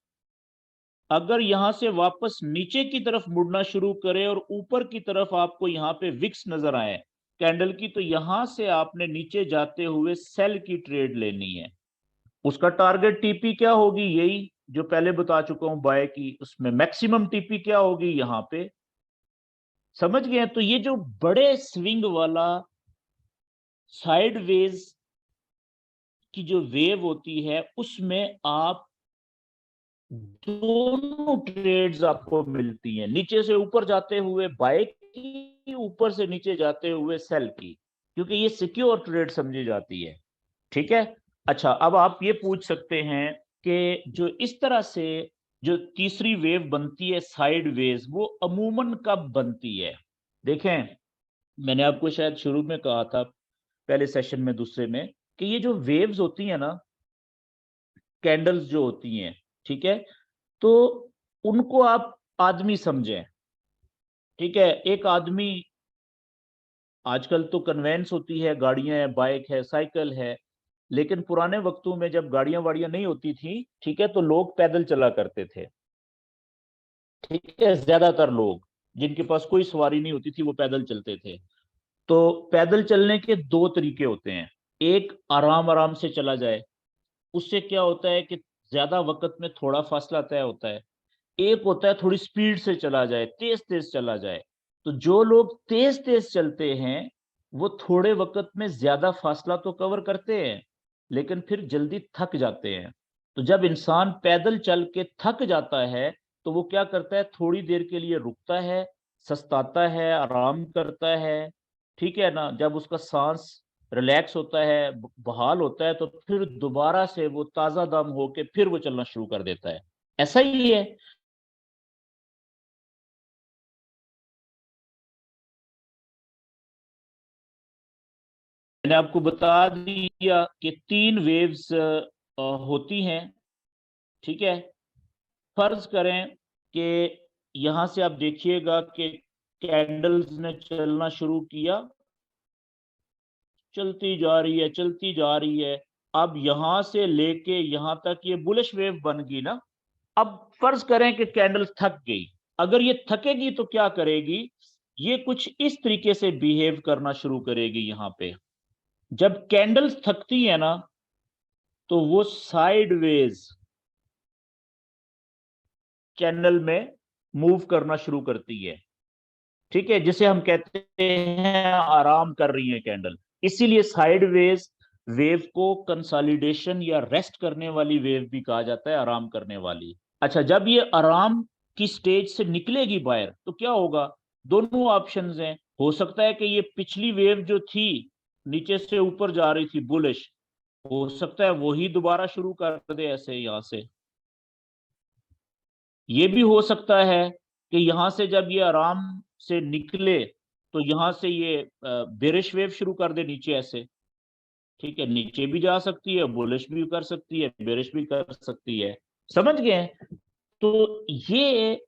अगर यहां से वापस नीचे की तरफ मुड़ना शुरू करे और ऊपर की तरफ आपको यहाँ पे विक्स नजर आए कैंडल की, तो यहां से आपने नीचे जाते हुए सेल की ट्रेड लेनी है। उसका टारगेट टीपी क्या होगी, यही जो पहले बता चुका हूं बाय की, उसमें मैक्सिमम टीपी क्या होगी यहाँ पे, समझ गए। तो ये जो बड़े स्विंग वाला साइडवेज की जो वेव होती है, उसमें आप दोनों ट्रेड्स आपको मिलती हैं, नीचे से ऊपर जाते हुए बाय की, ऊपर से नीचे जाते हुए सेल की, क्योंकि ये सिक्योर ट्रेड समझी जाती है, ठीक है। अच्छा, अब आप ये पूछ सकते हैं कि जो इस तरह से जो तीसरी वेव बनती है साइड वेज, वो अमूमन कब बनती है। देखें, मैंने आपको शायद शुरू में कहा था, पहले सेशन में, दूसरे में, कि ये जो वेव्स होती है ना, कैंडल्स जो होती हैं, ठीक है, तो उनको आप आदमी समझें, ठीक है। एक आदमी, आजकल तो कन्वेंस होती है, गाड़ियां हैं, बाइक है, साइकिल है, लेकिन पुराने वक्तों में जब गाड़ियां वाड़ियां नहीं होती थी, ठीक है, तो लोग पैदल चला करते थे, ठीक है, ज्यादातर लोग जिनके पास कोई सवारी नहीं होती थी वो पैदल चलते थे। तो पैदल चलने के दो तरीके होते हैं, एक आराम आराम से चला जाए, उससे क्या होता है कि ज्यादा वक्त में थोड़ा फासला तय होता है। एक होता है थोड़ी स्पीड से चला जाए, तेज तेज चला जाए। तो जो लोग तेज तेज चलते हैं वो थोड़े वक्त में ज्यादा फासला तो कवर करते हैं, लेकिन फिर जल्दी थक जाते हैं। तो जब इंसान पैदल चल के थक जाता है तो वो क्या करता है, थोड़ी देर के लिए रुकता है, सस्ताता है, आराम करता है। ठीक है ना, जब उसका सांस रिलैक्स होता है, बहाल होता है, तो फिर दोबारा से वो ताजा दम होके फिर वो चलना शुरू कर देता है। ऐसा ही है। मैंने आपको बता दिया कि 3 वेव्स होती हैं। ठीक है। फर्ज करें कि यहां से आप देखिएगा कि कैंडल्स ने चलना शुरू किया, चलती जा रही है, चलती जा रही है। अब यहां से लेके यहां तक ये बुलिश वेव बन गई ना। अब फर्ज करें कि कैंडल थक गई। अगर ये थकेगी तो क्या करेगी, ये कुछ इस तरीके से बिहेव करना शुरू करेगी यहां पे। जब कैंडल्स थकती है ना तो वो साइडवेज चैनल में मूव करना शुरू करती है। ठीक है, जिसे हम कहते हैं आराम कर रही है कैंडल। इसीलिए साइडवेज वेव को कंसोलिडेशन या रेस्ट करने वाली वेव भी कहा जाता है, आराम करने वाली। अच्छा, जब ये आराम की स्टेज से निकलेगी बाहर तो क्या होगा, दोनों ऑप्शंस हैं। हो सकता है कि ये पिछली वेव जो थी, नीचे से ऊपर जा रही थी बुलिश, हो सकता है वही दोबारा शुरू कर दे ऐसे यहां से। ये भी हो सकता है कि यहां से जब ये आराम से निकले तो यहां से ये बेरिश वेव शुरू कर दे नीचे ऐसे। ठीक है, नीचे भी जा सकती है, बुलिश भी कर सकती है, बेरिश भी कर सकती है। समझ गए? तो ये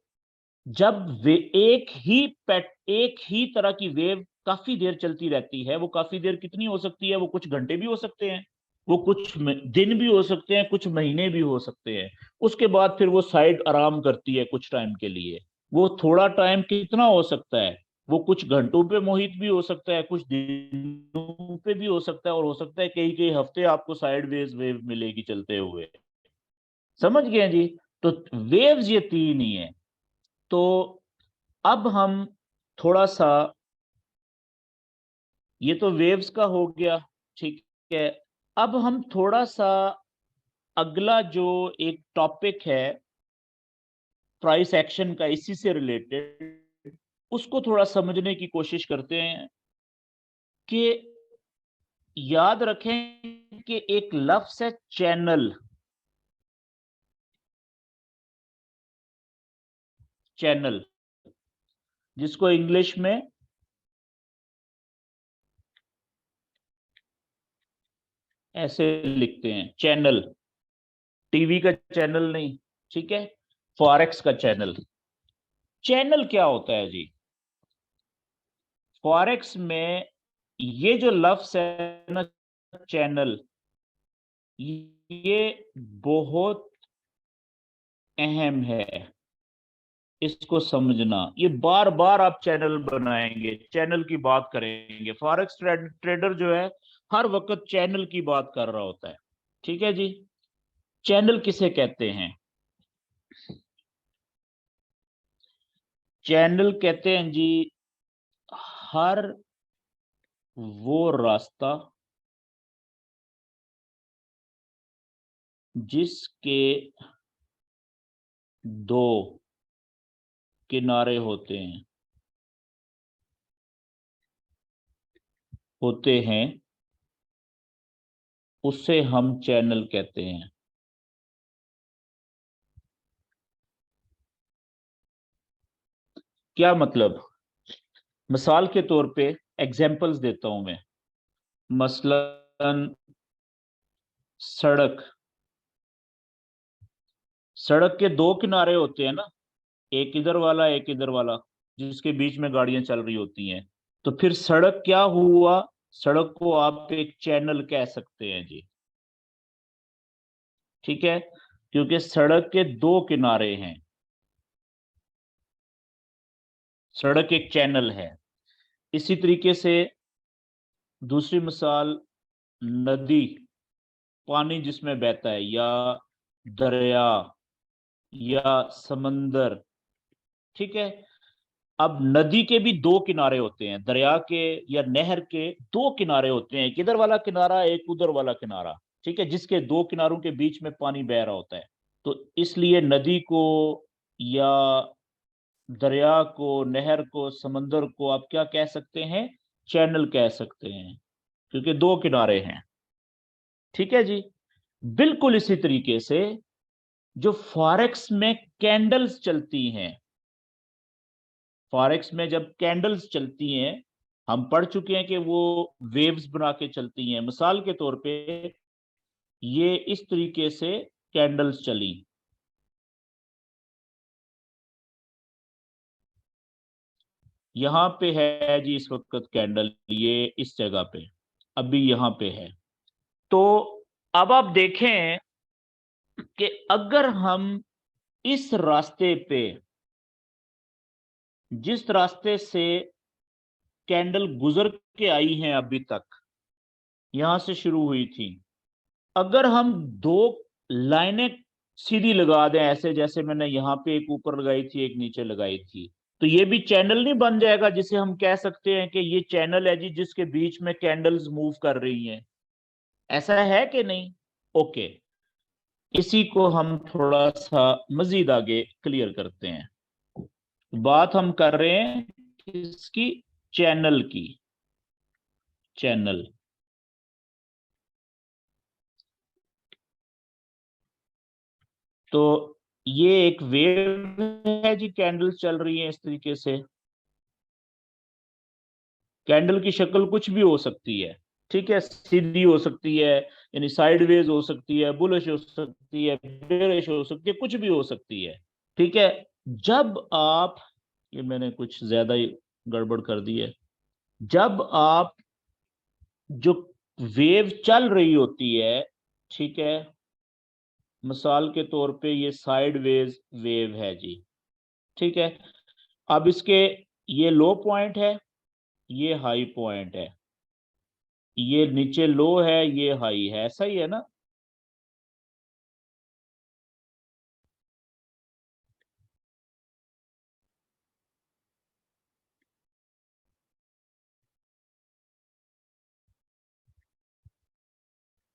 जब वे एक ही तरह की वेव काफी देर चलती रहती है, वो काफी देर कितनी हो सकती है, वो कुछ घंटे भी हो सकते हैं, वो कुछ दिन भी हो सकते हैं, कुछ महीने भी हो सकते हैं। उसके बाद फिर वो साइड आराम करती है कुछ टाइम के लिए। वो थोड़ा टाइम कितना हो सकता है, वो कुछ घंटों पे मोहित भी हो सकता है, कुछ दिनों पे भी हो सकता है, और हो सकता है कई कई हफ्ते आपको साइड वेव मिलेगी चलते हुए। समझ गए जी? तो वेव्स ये 3 ही है। तो अब हम थोड़ा सा, ये तो वेव्स का हो गया। ठीक है। अब हम थोड़ा सा अगला जो एक टॉपिक है प्राइस एक्शन का, इसी से रिलेटेड, उसको थोड़ा समझने की कोशिश करते हैं। कि याद रखें कि एक लफ्ज है चैनल। चैनल, जिसको इंग्लिश में ऐसे लिखते हैं, चैनल। टीवी का चैनल नहीं। ठीक है, फॉरेक्स का चैनल। चैनल क्या होता है जी? फॉरेक्स में ये जो लफ्ज है ना, चैनल, ये बहुत अहम है। इसको समझना, ये बार बार आप चैनल बनाएंगे, चैनल की बात करेंगे। फॉरेक्स ट्रेडर जो है हर वक्त चैनल की बात कर रहा होता है। ठीक है जी। चैनल किसे कहते हैं? चैनल कहते हैं जी हर वो रास्ता जिसके 2 किनारे होते हैं, उसे हम चैनल कहते हैं। क्या मतलब? मिसाल के तौर पे एग्जांपल्स देता हूं मैं। मसलन सड़क। सड़क के 2 किनारे होते हैं ना, एक इधर वाला, एक इधर वाला, जिसके बीच में गाड़ियां चल रही होती हैं। तो फिर सड़क क्या हुआ? सड़क को आप एक चैनल कह सकते हैं जी। ठीक है, क्योंकि सड़क के 2 किनारे हैं, सड़क एक चैनल है। इसी तरीके से दूसरी मिसाल, नदी। पानी जिसमें बहता है, या दरिया या समंदर, ठीक है। अब नदी के भी दो किनारे होते हैं, दरिया के या नहर के दो किनारे होते हैं, एक इधर वाला किनारा, एक उधर वाला किनारा, ठीक है, जिसके दो किनारों के बीच में पानी बह रहा होता है। तो इसलिए नदी को या दरिया को, नहर को, समंदर को आप क्या कह सकते हैं? चैनल कह सकते हैं, क्योंकि दो किनारे हैं, ठीक है जी। बिल्कुल इसी तरीके से जो फॉरेक्स में कैंडल्स चलती हैं, फॉरेक्स में जब कैंडल्स चलती हैं, हम पढ़ चुके हैं कि वो वेव्स बना के चलती हैं। मिसाल के तौर पे ये इस तरीके से कैंडल्स चली, यहां पे है जी इस वक्त कैंडल, ये इस जगह पे अभी यहां पे है। तो अब आप देखें कि अगर हम इस रास्ते पे, जिस रास्ते से कैंडल गुजर के आई हैं अभी तक, यहां से शुरू हुई थी, अगर हम दो लाइनें सीधी लगा दें ऐसे, जैसे मैंने यहां पे एक ऊपर लगाई थी, एक नीचे लगाई थी, तो ये भी चैनल नहीं बन जाएगा, जिसे हम कह सकते हैं कि ये चैनल है जी जिसके बीच में कैंडल्स मूव कर रही हैं? ऐसा है कि नहीं? ओके, इसी को हम थोड़ा सा मजीद आगे क्लियर करते हैं। बात हम कर रहे हैं किसकी? चैनल की। चैनल, तो ये एक वेव है जी, कैंडल चल रही है इस तरीके से। कैंडल की शक्ल कुछ भी हो सकती है, ठीक है, सीधी हो सकती है, यानी साइडवेज हो सकती है, बुलिश हो सकती है, बेरिश हो सकती है, कुछ भी हो सकती है, ठीक है। जब आप, ये मैंने कुछ ज्यादा ही गड़बड़ कर दी है, जब आप जो वेव चल रही होती है, ठीक है, मिसाल के तौर पे ये साइडवेज वेव है जी, ठीक है। अब इसके ये लो पॉइंट है, ये हाई पॉइंट है, ये नीचे लो है, ये हाई है, ऐसा ही है ना?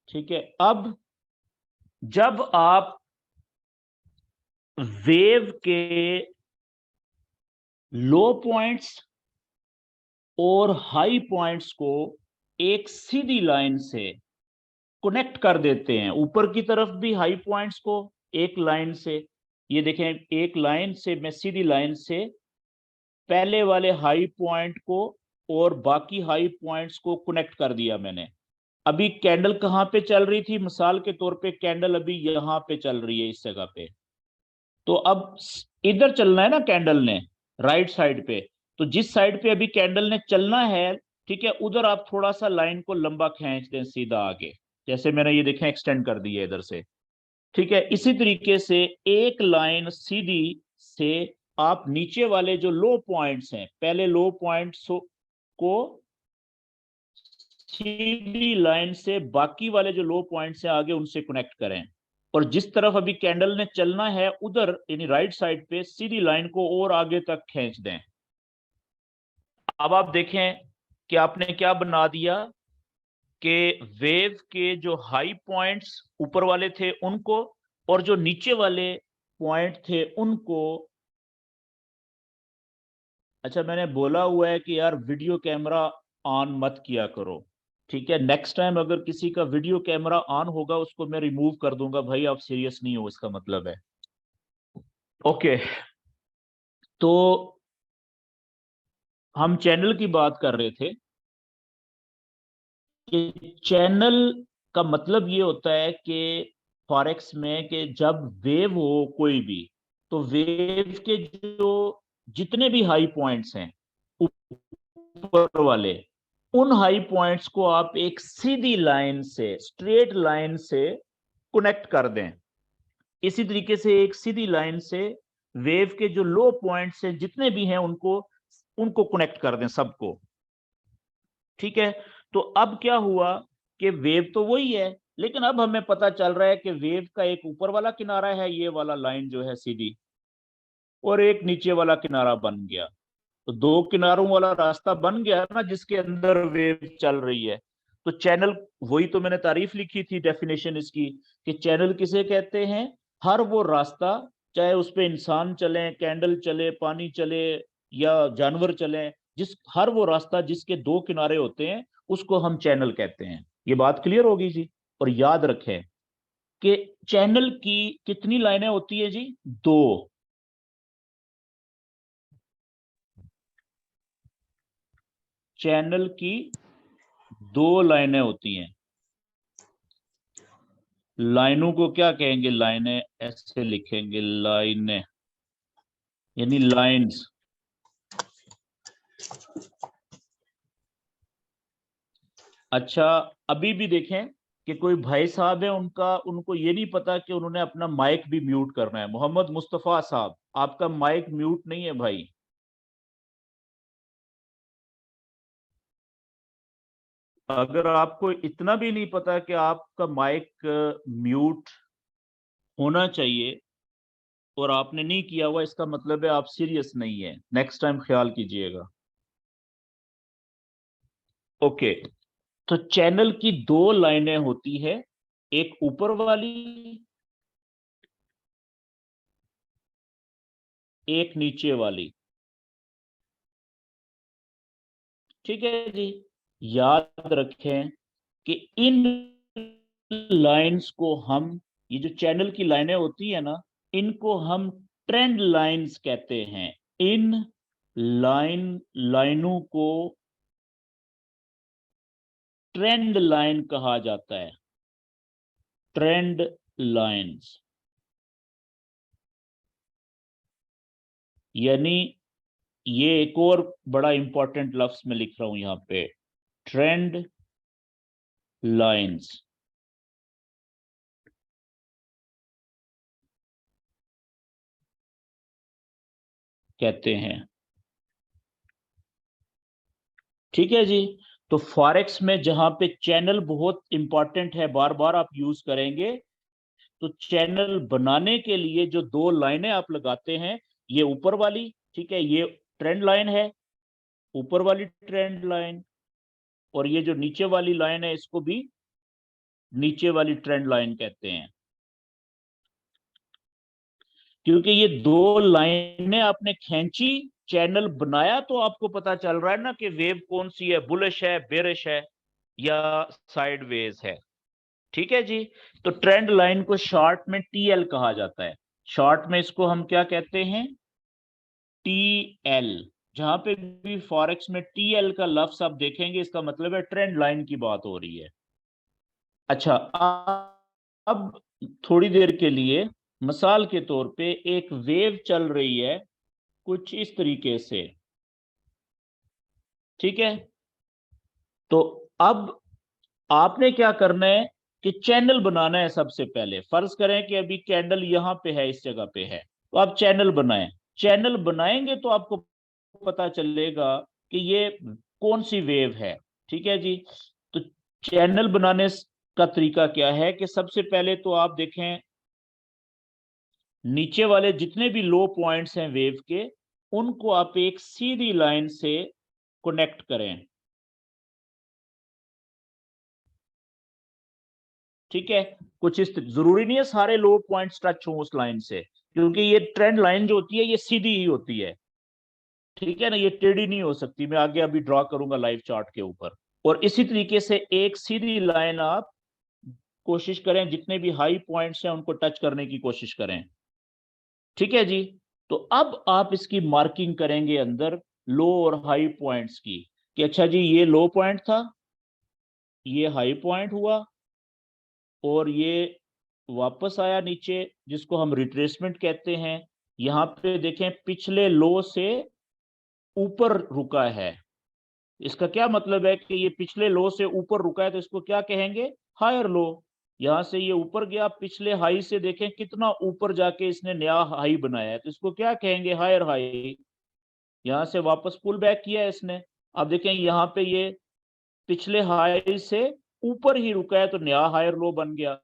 ठीक है। अब जब आप वेव के लो पॉइंट्स और हाई पॉइंट्स को एक सीधी लाइन से कनेक्ट कर देते हैं, ऊपर की तरफ भी हाई पॉइंट्स को एक लाइन से, ये देखें, एक लाइन से, मैं सीधी लाइन से पहले वाले हाई पॉइंट को और बाकी हाई पॉइंट्स को कनेक्ट कर दिया मैंने। अभी कैंडल कहां पे चल रही थी? मिसाल के तौर पे कैंडल अभी यहां पे चल रही है, इस जगह पे। तो अब इधर चलना है ना कैंडल ने, राइट साइड पे। तो जिस साइड पे अभी कैंडल ने चलना है, ठीक है, उधर आप थोड़ा सा लाइन को लंबा खींच दें सीधा आगे, जैसे मैंने ये देखें एक्सटेंड कर दी है इधर से, ठीक है। इसी तरीके से एक लाइन सीधी से आप नीचे वाले जो लो पॉइंट्स हैं, पहले लो पॉइंट्स को सीधी लाइन से बाकी वाले जो लो पॉइंट्स हैं आगे, उनसे कनेक्ट करें। और जिस तरफ अभी कैंडल ने चलना है उधर, यानी राइट साइड पे, सीधी लाइन को और आगे तक खींच दें। अब आप देखें कि आपने क्या बना दिया कि वेव के जो हाई पॉइंट्स ऊपर वाले थे उनको, और जो नीचे वाले पॉइंट थे उनको, अच्छा मैंने बोला हुआ है कि यार वीडियो कैमरा ऑन मत किया करो, ठीक है। नेक्स्ट टाइम अगर किसी का वीडियो कैमरा ऑन होगा उसको मैं रिमूव कर दूंगा, भाई आप सीरियस नहीं हो, इसका मतलब है। ओके, तो हम चैनल की बात कर रहे थे कि चैनल का मतलब ये होता है कि फॉरेक्स में कि जब वेव हो कोई भी, तो वेव के जो जितने भी हाई पॉइंट्स हैं ऊपर वाले, उन हाई पॉइंट्स को आप एक सीधी लाइन से, स्ट्रेट लाइन से कनेक्ट कर दें। इसी तरीके से एक सीधी लाइन से वेव के जो लो पॉइंट्स हैं जितने भी हैं उनको उनको कनेक्ट कर दें सबको, ठीक है। तो अब क्या हुआ कि वेव तो वही है, लेकिन अब हमें पता चल रहा है कि वेव का एक ऊपर वाला किनारा है, ये वाला लाइन जो है सीधी, और एक नीचे वाला किनारा बन गया। तो दो किनारों वाला रास्ता बन गया ना, जिसके अंदर वेव चल रही है। तो चैनल, वही तो मैंने तारीफ लिखी थी, डेफिनेशन इसकी, कि चैनल किसे कहते हैं? हर वो रास्ता, चाहे उस पे इंसान चले, कैंडल चले, पानी चले या जानवर चले, हर वो रास्ता जिसके दो किनारे होते हैं उसको हम चैनल कहते हैं। ये बात क्लियर होगी जी। और याद रखें कि चैनल की कितनी लाइनें होती है जी? दो। चैनल की दो लाइनें होती हैं। लाइनों को क्या कहेंगे? लाइनें ऐसे लिखेंगे, लाइनें यानी लाइंस। अच्छा, अभी भी देखें कि कोई भाई साहब है, उनको ये नहीं पता कि उन्होंने अपना माइक भी म्यूट करना है। मोहम्मद मुस्तफा साहब, आपका माइक म्यूट नहीं है भाई। अगर आपको इतना भी नहीं पता कि आपका माइक म्यूट होना चाहिए और आपने नहीं किया हुआ, इसका मतलब है आप सीरियस नहीं है। नेक्स्ट टाइम ख्याल कीजिएगा। ओके। तो चैनल की दो लाइनें होती है, एक ऊपर वाली, एक नीचे वाली। ठीक है जी। याद रखें कि इन लाइंस को हम, ये जो चैनल की लाइनें होती है ना, इनको हम ट्रेंड लाइंस कहते हैं। इन लाइनों को ट्रेंड लाइन कहा जाता है। ट्रेंड लाइंस यानी, ये एक और बड़ा इंपॉर्टेंट लफ्ज में लिख रहा हूं यहां पे, ट्रेंड लाइंस कहते हैं। ठीक है जी। तो फॉरेक्स में जहां पे चैनल बहुत इंपॉर्टेंट है, बार बार आप यूज करेंगे, तो चैनल बनाने के लिए जो दो लाइनें आप लगाते हैं, ये ऊपर वाली, ठीक है, ये ट्रेंड लाइन है, ऊपर वाली ट्रेंड लाइन, और ये जो नीचे वाली लाइन है इसको भी नीचे वाली ट्रेंड लाइन कहते हैं। क्योंकि ये दो लाइनें आपने खींची, चैनल बनाया, तो आपको पता चल रहा है ना कि वेव कौन सी है, बुलिश है, बेरिश है या साइडवेज है। ठीक है जी। तो ट्रेंड लाइन को शॉर्ट में टीएल कहा जाता है। शॉर्ट में इसको हम क्या कहते हैं? टीएल। जहां पे भी फॉरेक्स में टीएल का लफ्ज आप देखेंगे, इसका मतलब है ट्रेंड लाइन की बात हो रही है। अच्छा, अब थोड़ी देर के लिए मिसाल के तौर पे एक वेव चल रही है कुछ इस तरीके से। ठीक है। तो अब आपने क्या करना है कि चैनल बनाना है। सबसे पहले फर्ज करें कि अभी कैंडल यहां पे है, इस जगह पे है, तो आप चैनल बनाएं। चैनल बनाएंगे तो आपको पता चलेगा कि ये कौन सी वेव है। ठीक है जी। तो चैनल बनाने का तरीका क्या है कि सबसे पहले तो आप देखें, नीचे वाले जितने भी लो पॉइंट्स हैं वेव के, उनको आप एक सीधी लाइन से कनेक्ट करें। ठीक है। कुछ इस जरूरी नहीं है सारे लो पॉइंट्स टच हो उस लाइन से, क्योंकि ये ट्रेंड लाइन जो होती है ये सीधी ही होती है। ठीक है ना, ये टेढ़ी नहीं हो सकती। मैं आगे अभी ड्रॉ करूंगा लाइव चार्ट के ऊपर। और इसी तरीके से एक सीधी लाइन आप कोशिश करें, जितने भी हाई पॉइंट्स हैं उनको टच करने की कोशिश करें। ठीक है जी। तो अब आप इसकी मार्किंग करेंगे अंदर, लो और हाई पॉइंट्स की, कि अच्छा जी ये लो पॉइंट था, ये हाई पॉइंट हुआ, और ये वापस आया नीचे, जिसको हम रिट्रेसमेंट कहते हैं। यहां पे देखें, पिछले लो से ऊपर रुका है। इसका क्या मतलब है कि ये पिछले लो से ऊपर रुका है, तो इसको क्या कहेंगे? Higher low. यहां से ये ऊपर गया, पिछले हाई से देखें कितना ऊपर जाके इसने नया हाई बनाया है, तो इसको क्या कहेंगे? Higher high. यहां से वापस पुल बैक किया है इसने। अब देखें यहाँ पे ये पिछले हाई से ऊपर ही रुका है तो नया हायर लो बन गया।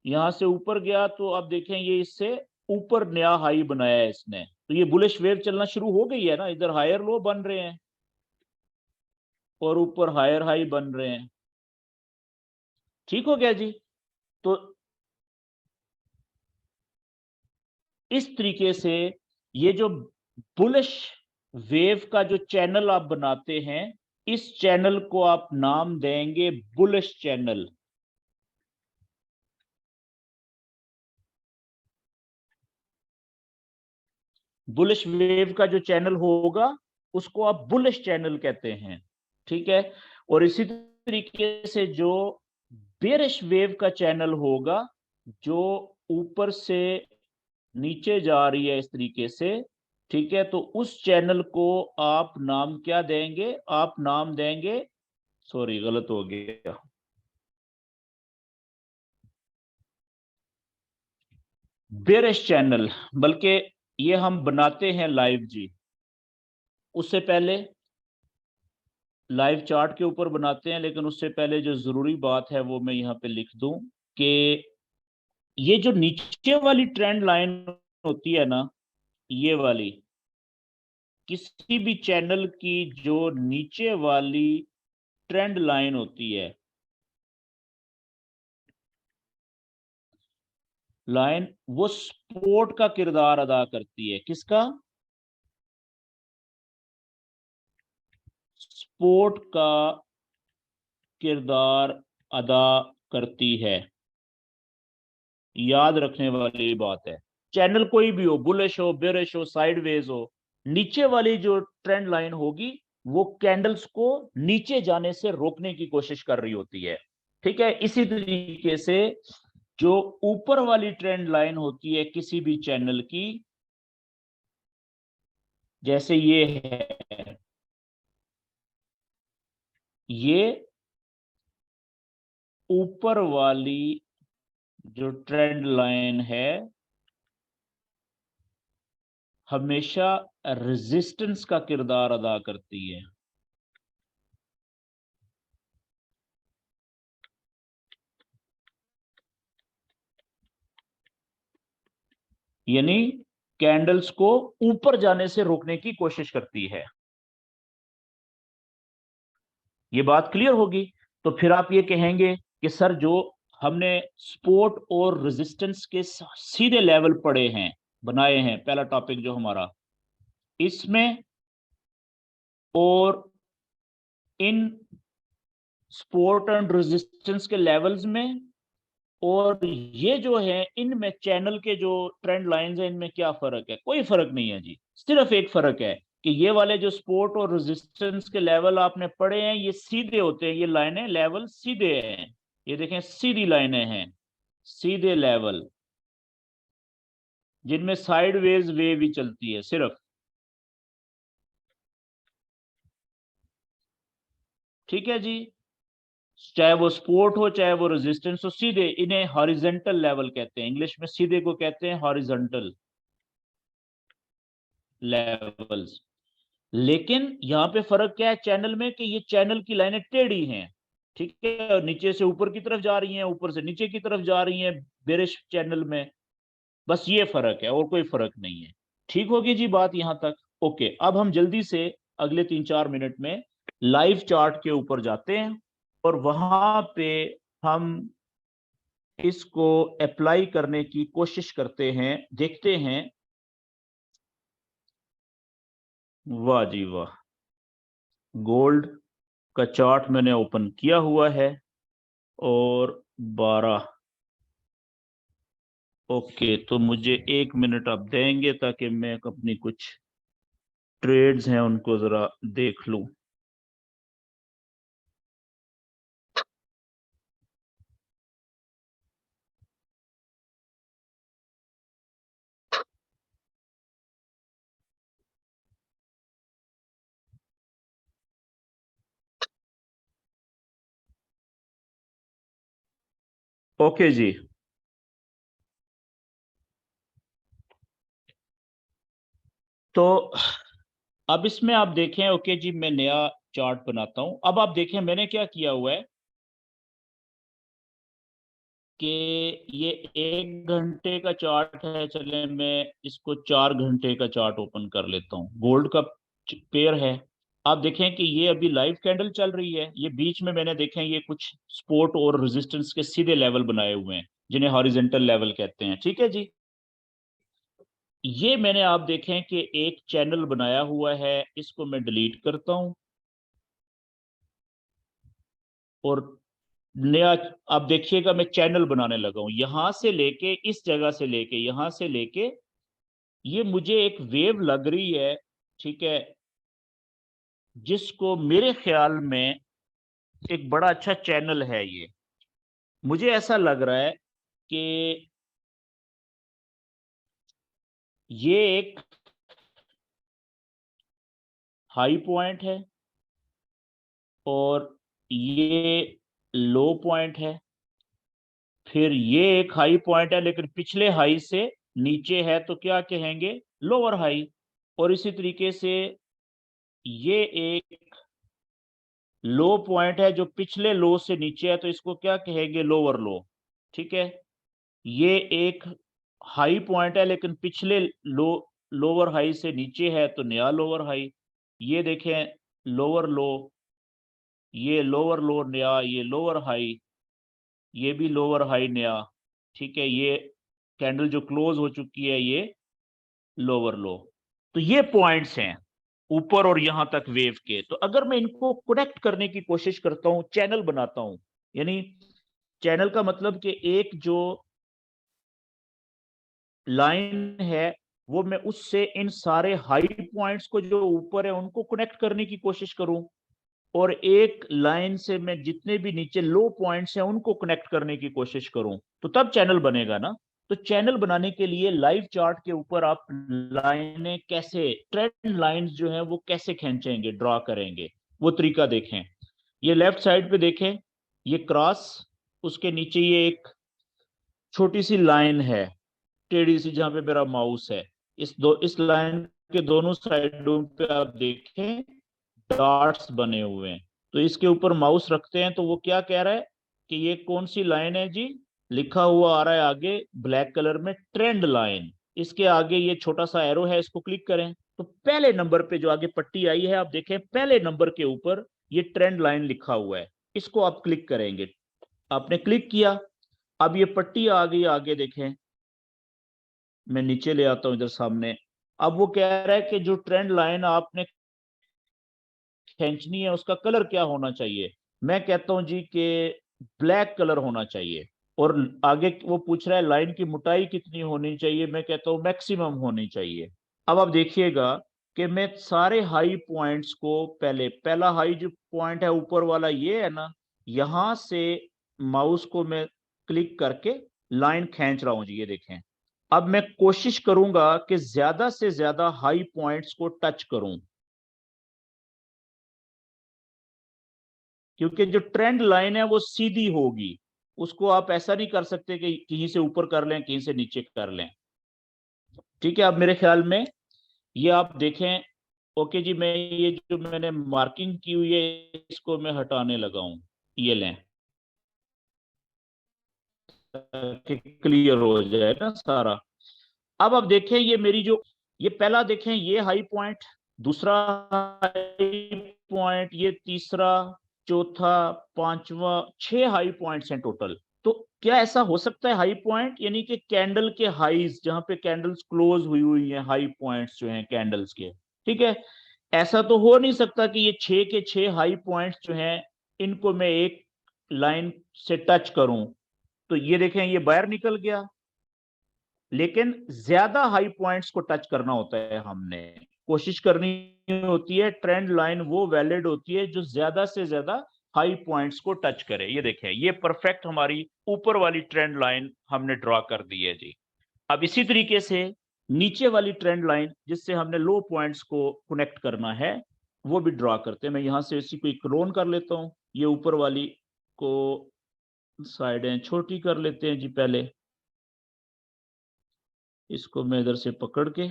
यहां से ऊपर गया तो आप देखें ये इससे ऊपर नया हाई बनाया है इसने, तो ये बुलिश वेव चलना शुरू हो गई है ना। इधर हायर लो बन रहे हैं और ऊपर हायर हाई बन रहे हैं। ठीक हो गया जी। तो इस तरीके से ये जो बुलिश वेव का जो चैनल आप बनाते हैं, इस चैनल को आप नाम देंगे बुलिश चैनल। बुलिश वेव का जो चैनल होगा उसको आप बुलिश चैनल कहते हैं। ठीक है। और इसी तरीके से जो बेरिश वेव का चैनल होगा, जो ऊपर से नीचे जा रही है इस तरीके से, ठीक है, तो उस चैनल को आप नाम क्या देंगे? आप नाम देंगे, सॉरी गलत हो गया, बेरिश चैनल। बल्कि ये हम बनाते हैं लाइव जी, उससे पहले लाइव चार्ट के ऊपर बनाते हैं, लेकिन उससे पहले जो जरूरी बात है वो मैं यहाँ पे लिख दूं कि ये जो नीचे वाली ट्रेंड लाइन होती है ना, ये वाली, किसी भी चैनल की जो नीचे वाली ट्रेंड लाइन होती है, लाइन, वो सपोर्ट का किरदार अदा करती है। किसका? सपोर्ट का किरदार अदा करती है। याद रखने वाली बात है। चैनल कोई भी हो, बुलिश हो, बेरिश हो, साइडवेज हो, नीचे वाली जो ट्रेंड लाइन होगी वो कैंडल्स को नीचे जाने से रोकने की कोशिश कर रही होती है। ठीक है। इसी तरीके से जो ऊपर वाली ट्रेंड लाइन होती है किसी भी चैनल की, जैसे ये है, ये ऊपर वाली जो ट्रेंड लाइन है हमेशा रेजिस्टेंस का किरदार अदा करती है। यानी कैंडल्स को ऊपर जाने से रोकने की कोशिश करती है। ये बात क्लियर होगी। तो फिर आप ये कहेंगे कि सर जो हमने सपोर्ट और रेजिस्टेंस के सीधे लेवल पढ़े हैं, बनाए हैं, पहला टॉपिक जो हमारा, इसमें और इन सपोर्ट एंड रेजिस्टेंस के लेवल्स में, और ये जो है इनमें चैनल के जो ट्रेंड लाइंस हैं, इनमें क्या फर्क है? कोई फर्क नहीं है जी। सिर्फ एक फर्क है कि ये वाले जो सपोर्ट और रेजिस्टेंस के लेवल आपने पढ़े हैं ये सीधे होते हैं, ये लाइनें लेवल सीधे हैं। ये देखें सीधी लाइनें हैं, सीधे लेवल, जिनमें साइडवेज वेव भी चलती है सिर्फ। ठीक है जी। चाहे वो सपोर्ट हो चाहे वो रेजिस्टेंस हो, सीधे, इन्हें हॉरिजेंटल लेवल कहते हैं। इंग्लिश में सीधे को कहते हैं हॉरिजेंटल लेवल्स। लेकिन यहां पे फर्क क्या है चैनल में, कि ये चैनल की लाइनें टेढ़ी हैं। ठीक है। और नीचे से ऊपर की तरफ जा रही हैं, ऊपर से नीचे की तरफ जा रही हैं बेरिश चैनल में। बस ये फर्क है और कोई फर्क नहीं है। ठीक होगी जी बात यहां तक? ओके। अब हम जल्दी से अगले 3-4 मिनट में लाइव चार्ट के ऊपर जाते हैं और वहां पे हम इसको अप्लाई करने की कोशिश करते हैं, देखते हैं। वाह जी वाह, गोल्ड का चार्ट मैंने ओपन किया हुआ है और 12। ओके, तो मुझे 1 मिनट आप देंगे ताकि मैं अपनी कुछ ट्रेड्स हैं उनको जरा देख लूं। ओके जी। तो अब इसमें आप देखें, ओके जी, मैं नया चार्ट बनाता हूं। अब आप देखें मैंने क्या किया हुआ है, कि ये 1 घंटे का चार्ट है, चले मैं इसको 4 घंटे का चार्ट ओपन कर लेता हूँ। गोल्ड का पेयर है। आप देखें कि ये अभी लाइव कैंडल चल रही है। ये बीच में मैंने देखें ये कुछ सपोर्ट और रेजिस्टेंस के सीधे लेवल बनाए हुए हैं, जिन्हें हॉरिजेंटल लेवल कहते हैं। ठीक है जी। ये मैंने आप देखें कि एक चैनल बनाया हुआ है, इसको मैं डिलीट करता हूं और नया, आप देखिएगा मैं चैनल बनाने लगा हूं। यहां से लेके इस जगह से लेके यहां से लेके ये मुझे एक वेव लग रही है, ठीक है, जिसको मेरे ख्याल में एक बड़ा अच्छा चैनल है। ये मुझे ऐसा लग रहा है कि ये एक हाई पॉइंट है और ये लो पॉइंट है। फिर ये एक हाई पॉइंट है लेकिन पिछले हाई से नीचे है, तो क्या कहेंगे, लोअर हाई। और इसी तरीके से ये एक लो पॉइंट है जो पिछले लो से नीचे है, तो इसको क्या कहेंगे, लोअर लो। ठीक है। ये एक हाई पॉइंट है लेकिन पिछले लोअर हाई से नीचे है, तो नया लोअर हाई। ये देखें लोअर लो, ये लोअर लो नया, ये लोअर हाई, ये भी लोअर हाई नया। ठीक है। ये कैंडल जो क्लोज हो चुकी है, ये लोअर लो। तो ये पॉइंट्स हैं ऊपर और यहां तक वेव के। तो अगर मैं इनको कनेक्ट करने की कोशिश करता हूं, चैनल बनाता हूं, यानी चैनल का मतलब कि एक जो लाइन है वो मैं उससे इन सारे हाई पॉइंट्स को जो ऊपर है उनको कनेक्ट करने की कोशिश करूं, और एक लाइन से मैं जितने भी नीचे लो पॉइंट्स हैं उनको कनेक्ट करने की कोशिश करूं, तो तब चैनल बनेगा ना। तो चैनल बनाने के लिए लाइव चार्ट के ऊपर आप लाइनें कैसे, ट्रेंड लाइंस जो है वो कैसे खींचेंगे, ड्रॉ करेंगे, वो तरीका देखें। ये लेफ्ट साइड पे देखें, ये क्रॉस, उसके नीचे ये एक छोटी सी लाइन है टेढ़ी सी, जहां पे मेरा माउस है। इस लाइन के दोनों साइडों पे आप देखें डॉट्स बने हुए हैं। तो इसके ऊपर माउस रखते हैं तो वो क्या कह रहा है कि ये कौन सी लाइन है जी, लिखा हुआ आ रहा है आगे ब्लैक कलर में, ट्रेंड लाइन। इसके आगे ये छोटा सा एरो है, इसको क्लिक करें तो पहले नंबर पे जो आगे पट्टी आई है, आप देखें पहले नंबर के ऊपर ये ट्रेंड लाइन लिखा हुआ है। इसको आप क्लिक करेंगे। आपने क्लिक किया, अब ये पट्टी आ गई आगे, देखें मैं नीचे ले आता हूं इधर सामने। अब वो कह रहा है कि जो ट्रेंड लाइन आपने खींचनी है उसका कलर क्या होना चाहिए। मैं कहता हूं जी कि ब्लैक कलर होना चाहिए। और आगे वो पूछ रहा है लाइन की मोटाई कितनी होनी चाहिए, मैं कहता हूं मैक्सिमम होनी चाहिए। अब आप देखिएगा कि मैं सारे हाई पॉइंट्स को, पहले पहला हाई जो पॉइंट है ऊपर वाला ये है ना, यहां से माउस को मैं क्लिक करके लाइन खींच रहा हूं जी, ये देखें। अब मैं कोशिश करूंगा कि ज्यादा से ज्यादा हाई पॉइंट्स को टच करूं, क्योंकि जो ट्रेंड लाइन है वो सीधी होगी। उसको आप ऐसा नहीं कर सकते कि कहीं से ऊपर कर लें कहीं से नीचे कर लें। ठीक है। अब मेरे ख्याल में ये आप देखें। ओके जी, मैं ये जो मैंने मार्किंग की हुई है इसको मैं हटाने लगा हूं, ये लें कि क्लियर हो जाए ना सारा। अब आप देखें ये मेरी जो, ये पहला देखें ये हाई पॉइंट, दूसरा हाई पॉइंट, ये तीसरा, चौथा, पांचवा, 6 हाई पॉइंट्स हैं टोटल। तो क्या ऐसा हो सकता है हाई पॉइंट, यानी कि कैंडल के हाईज जहां पे कैंडल्स क्लोज हुई हुई हैं, हाई पॉइंट्स जो हैं कैंडल्स के, ठीक है, ऐसा तो हो नहीं सकता कि ये 6 के 6 हाई पॉइंट्स जो हैं इनको मैं एक लाइन से टच करूं। तो ये देखें ये बाहर निकल गया, लेकिन ज्यादा हाई पॉइंट्स को टच करना होता है, हमने कोशिश करनी होती है। ट्रेंड लाइन वो वैलिड होती है जो ज्यादा से ज्यादा हाई पॉइंट्स को टच करे। ये देखें ये परफेक्ट हमारी ऊपर वाली ट्रेंड लाइन हमने ड्रॉ कर दी है जी। अब इसी तरीके से नीचे वाली ट्रेंड लाइन जिससे हमने लो पॉइंट्स को कनेक्ट करना है वो भी ड्रॉ करते हैं। मैं यहां से इसी को क्लोन कर लेता हूं। ये ऊपर वाली को साइडें छोटी कर लेते हैं जी पहले। इसको मैं इधर से पकड़ के,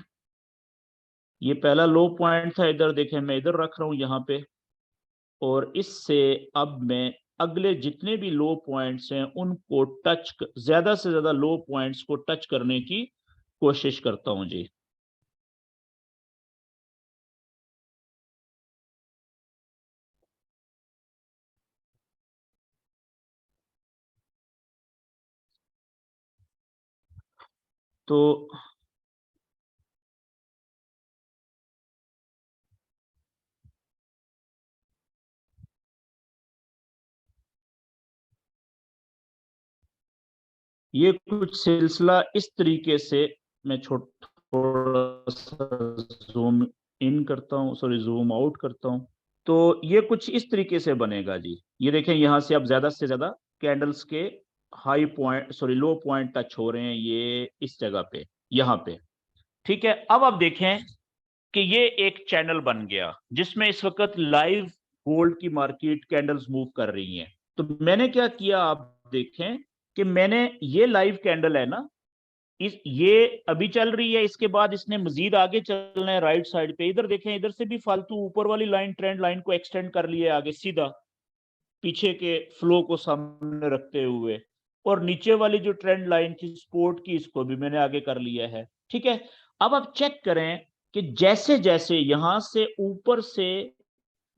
ये पहला लो पॉइंट था, इधर देखें मैं इधर रख रहा हूं यहाँ पे, और इससे अब मैं अगले जितने भी लो पॉइंट्स हैं उनको ज्यादा से ज्यादा लो पॉइंट्स को टच करने की कोशिश करता हूं जी। तो ये कुछ सिलसिला इस तरीके से, मैं थोड़ा सा जूम इन करता हूँ, सॉरी जूम आउट करता हूँ। तो ये कुछ इस तरीके से बनेगा जी। ये देखें, यहां से ज्यादा कैंडल्स के हाई पॉइंट, सॉरी लो पॉइंट टच हो रहे हैं, ये इस जगह पे, यहाँ पे। ठीक है, अब आप देखें कि ये एक चैनल बन गया जिसमें इस वक्त लाइव गोल्ड की मार्केट कैंडल्स मूव कर रही हैं। तो मैंने क्या किया, आप देखें कि मैंने ये लाइव कैंडल है ना, ये अभी चल रही है, इसके बाद इसने मजीद आगे चलना है राइट साइड पे। इधर देखें, इधर से भी फालतू ऊपर वाली लाइन, ट्रेंड लाइन को एक्सटेंड कर लिया आगे सीधा, पीछे के फ्लो को सामने रखते हुए। और नीचे वाली जो ट्रेंड लाइन थी सपोर्ट की, इसको भी मैंने आगे कर लिया है। ठीक है, अब आप चेक करें कि जैसे जैसे यहां से ऊपर से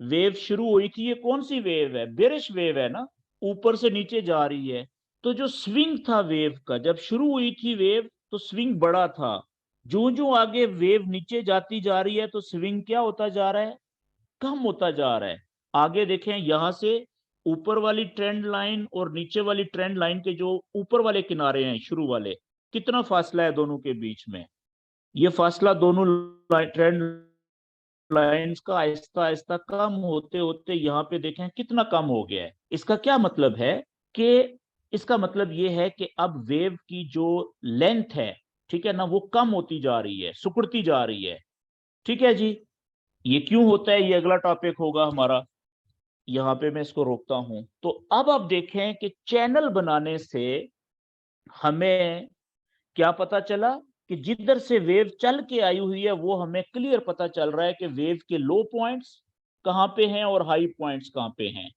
वेव शुरू हुई थी, ये कौन सी वेव है, बेरिश वेव है ना, ऊपर से नीचे जा रही है। तो जो स्विंग था वेव का, जब शुरू हुई थी वेव तो स्विंग बड़ा था। जो जो आगे वेव नीचे जाती जा रही है तो स्विंग क्या होता जा रहा है, कम होता जा रहा है। आगे देखें, यहां से ऊपर वाली ट्रेंड लाइन और नीचे वाली ट्रेंड लाइन के जो ऊपर वाले किनारे हैं शुरू वाले, कितना फासला है दोनों के बीच में। ये फासला दोनों ट्रेंड लाइंस का आहिस्ता आहिस्ता कम होते होते यहाँ पे देखें कितना कम हो गया है। इसका क्या मतलब है कि, इसका मतलब ये है कि अब वेव की जो लेंथ है, ठीक है ना, वो कम होती जा रही है, सिकुड़ती जा रही है। ठीक है जी, ये क्यों होता है, ये अगला टॉपिक होगा हमारा। यहाँ पे मैं इसको रोकता हूं। तो अब आप देखें कि चैनल बनाने से हमें क्या पता चला कि जिधर से वेव चल के आई हुई है वो हमें क्लियर पता चल रहा है कि वेव के लो पॉइंट्स कहां पे हैं और हाई पॉइंट्स कहां पे हैं।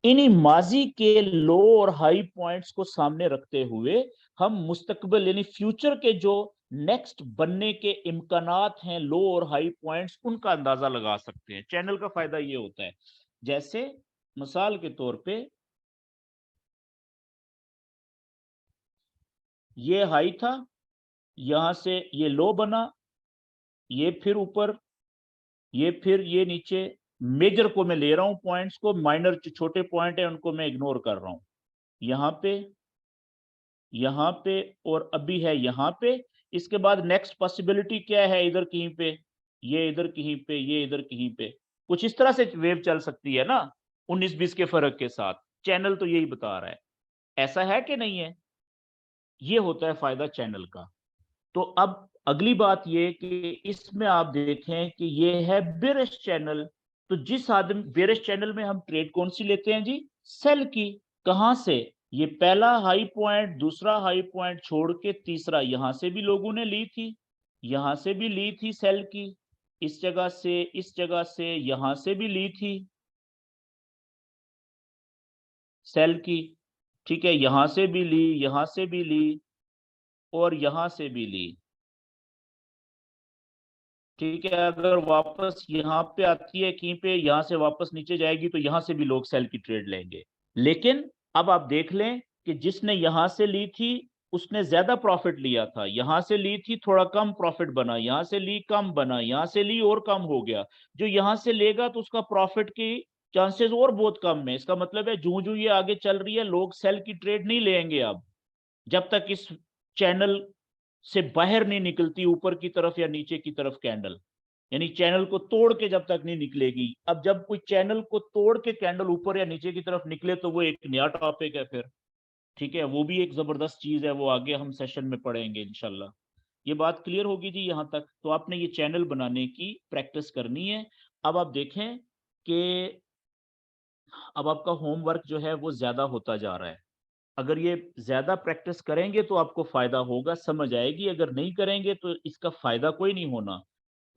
इन्हीं माजी के लो और हाई पॉइंट्स को सामने रखते हुए हम मुस्तकबिल यानी फ्यूचर के जो नेक्स्ट बनने के इम्कानात हैं लो और हाई पॉइंट्स, उनका अंदाजा लगा सकते हैं। चैनल का फायदा ये होता है, जैसे मिसाल के तौर पे ये हाई था, यहां से ये लो बना, ये फिर ऊपर, ये फिर ये नीचे। मेजर को मैं ले रहा हूं पॉइंट्स को, माइनर जो छोटे पॉइंट है उनको मैं इग्नोर कर रहा हूं। यहाँ पे, यहाँ पे, और अभी है यहाँ पे। इसके बाद नेक्स्ट पॉसिबिलिटी क्या है, इधर कहीं पे, ये इधर कहीं पे, ये इधर कहीं पे। कुछ इस तरह से वेव चल सकती है ना, 19-20 के फर्क के साथ। चैनल तो यही बता रहा है, ऐसा है कि नहीं है। ये होता है फायदा चैनल का। तो अब अगली बात ये कि इसमें आप देखें कि ये है बेरिश चैनल। तो जिस आदमी, बेरिश चैनल में हम ट्रेड कौन सी लेते हैं जी, सेल की। कहां से, ये पहला हाई पॉइंट, दूसरा हाई पॉइंट छोड़ के तीसरा, यहां से भी लोगों ने ली थी, यहां से भी ली थी सेल की, इस जगह से, इस जगह से, यहां से भी ली थी सेल की। ठीक है, यहां से भी ली, यहां से भी ली, और यहां से भी ली। ठीक है, अगर वापस यहाँ पे आती है कहीं पे, यहाँ से वापस नीचे जाएगी तो यहाँ से भी लोग सेल की ट्रेड लेंगे। लेकिन अब आप देख लें कि जिसने यहाँ से ली थी उसने ज्यादा प्रॉफिट लिया था, यहाँ से ली थी थोड़ा कम प्रॉफिट बना, यहाँ से ली कम बना, यहाँ से ली और कम हो गया। जो यहाँ से लेगा तो उसका प्रॉफिट की चांसेस और बहुत कम है। इसका मतलब है जो जो ये आगे चल रही है लोग सेल की ट्रेड नहीं लेंगे अब, जब तक इस चैनल से बाहर नहीं निकलती ऊपर की तरफ या नीचे की तरफ कैंडल, यानी चैनल को तोड़ के जब तक नहीं निकलेगी। अब जब कोई चैनल को तोड़ के कैंडल ऊपर या नीचे की तरफ निकले तो वो एक नया टॉपिक है फिर। ठीक है, वो भी एक जबरदस्त चीज है, वो आगे हम सेशन में पढ़ेंगे इंशाल्लाह। ये बात क्लियर होगी जी यहाँ तक। तो आपने ये चैनल बनाने की प्रैक्टिस करनी है। अब आप देखें कि अब आपका होमवर्क जो है वो ज्यादा होता जा रहा है। अगर ये ज्यादा प्रैक्टिस करेंगे तो आपको फायदा होगा, समझ आएगी। अगर नहीं करेंगे तो इसका फायदा कोई नहीं होना।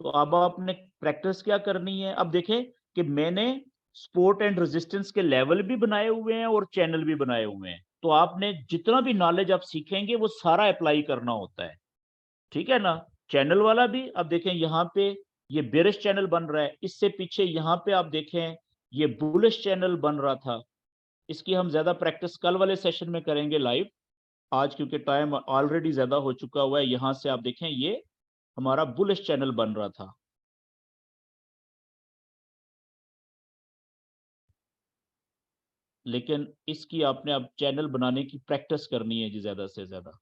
तो अब आपने प्रैक्टिस क्या करनी है, अब देखें कि मैंने सपोर्ट एंड रेजिस्टेंस के लेवल भी बनाए हुए हैं और चैनल भी बनाए हुए हैं। तो आपने जितना भी नॉलेज आप सीखेंगे वो सारा अप्लाई करना होता है, ठीक है ना। चैनल वाला भी, अब देखें यहाँ पे ये बेरिश चैनल बन रहा है, इससे पीछे यहाँ पे आप देखें ये बुलिश चैनल बन रहा था। इसकी हम ज्यादा प्रैक्टिस कल वाले सेशन में करेंगे लाइव, आज क्योंकि टाइम ऑलरेडी ज्यादा हो चुका हुआ है। यहां से आप देखें ये हमारा बुलिश चैनल बन रहा था। लेकिन इसकी आपने अब चैनल बनाने की प्रैक्टिस करनी है जी, ज्यादा से ज्यादा।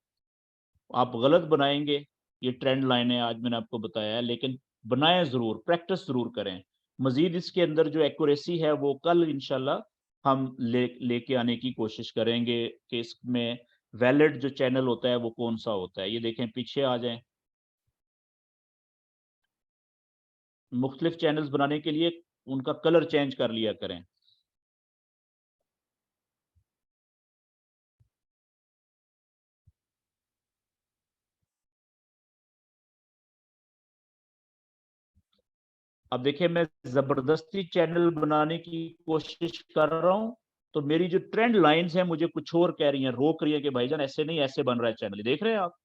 आप गलत बनाएंगे, ये ट्रेंड लाइन है आज मैंने आपको बताया है, लेकिन बनाएं जरूर, प्रैक्टिस जरूर करें। मजीद इसके अंदर जो एक्यूरेसी है वो कल इंशाल्लाह हम लेके आने की कोशिश करेंगे कि इसमें वैलिड जो चैनल होता है वो कौन सा होता है। ये देखें, पीछे आ जाएं। मुख्तलिफ चैनल्स बनाने के लिए उनका कलर चेंज कर लिया करें। अब देखिए, मैं जबरदस्ती चैनल बनाने की कोशिश कर रहा हूं, तो मेरी जो ट्रेंड लाइंस हैं मुझे कुछ और कह रही हैं, रोक रही है कि भाईजान ऐसे नहीं, ऐसे बन रहा है चैनल। देख रहे हैं आप।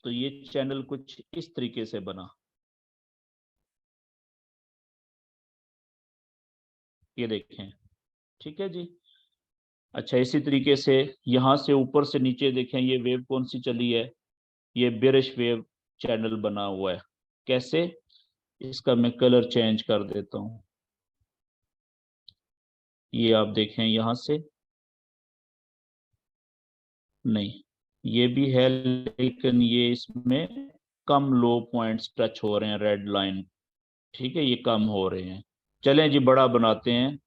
तो ये चैनल कुछ इस तरीके से बना, ये देखें, ठीक है जी। अच्छा, इसी तरीके से यहां से ऊपर से नीचे देखें, ये वेव कौन सी चली है, ये बेरिश वेव चैनल बना हुआ है। कैसे? इसका मैं कलर चेंज कर देता हूं। ये आप देखें यहां से, नहीं, ये भी है, लेकिन ये इसमें कम लो पॉइंट्स टच हो रहे हैं, रेड लाइन, ठीक है, ये कम हो रहे हैं। चलें जी, बड़ा बनाते हैं।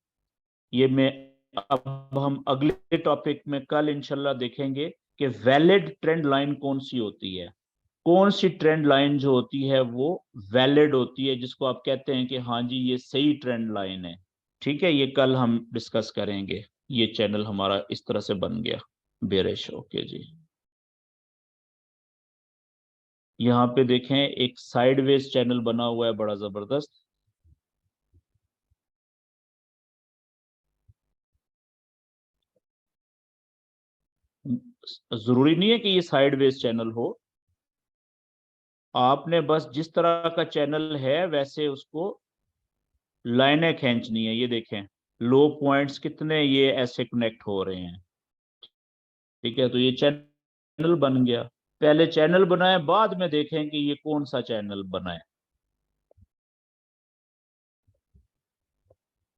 ये मैं, अब हम अगले टॉपिक में कल इंशाल्लाह देखेंगे कि वैलिड ट्रेंड लाइन कौन सी होती है। कौन सी ट्रेंड लाइन जो होती है वो वैलिड होती है, जिसको आप कहते हैं कि हाँ जी ये सही ट्रेंड लाइन है, ठीक है। ये कल हम डिस्कस करेंगे। ये चैनल हमारा इस तरह से बन गया, बेरिश, ओके जी। यहाँ पे देखें एक साइडवेज चैनल बना हुआ है बड़ा जबरदस्त। जरूरी नहीं है कि ये साइडवेज चैनल हो, आपने बस जिस तरह का चैनल है वैसे उसको लाइनें खींचनी है। ये देखें लो पॉइंट्स कितने ये ऐसे कनेक्ट हो रहे हैं, ठीक है। तो ये चैनल बन गया। पहले चैनल बनाए, बाद में देखें कि ये कौन सा चैनल बना है।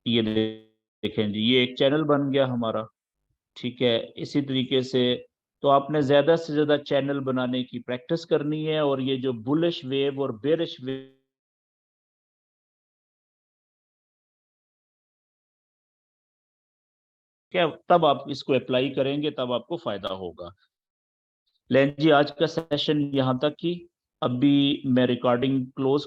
ये देखें जी, ये एक चैनल बन गया हमारा, ठीक है। इसी तरीके से तो आपने ज्यादा से ज्यादा चैनल बनाने की प्रैक्टिस करनी है, और ये जो बुलिश वेव और बेरिश वेव, क्या तब आप इसको अप्लाई करेंगे तब आपको फायदा होगा। लें जी, आज का सेशन यहाँ तक ही। अभी मैं रिकॉर्डिंग क्लोज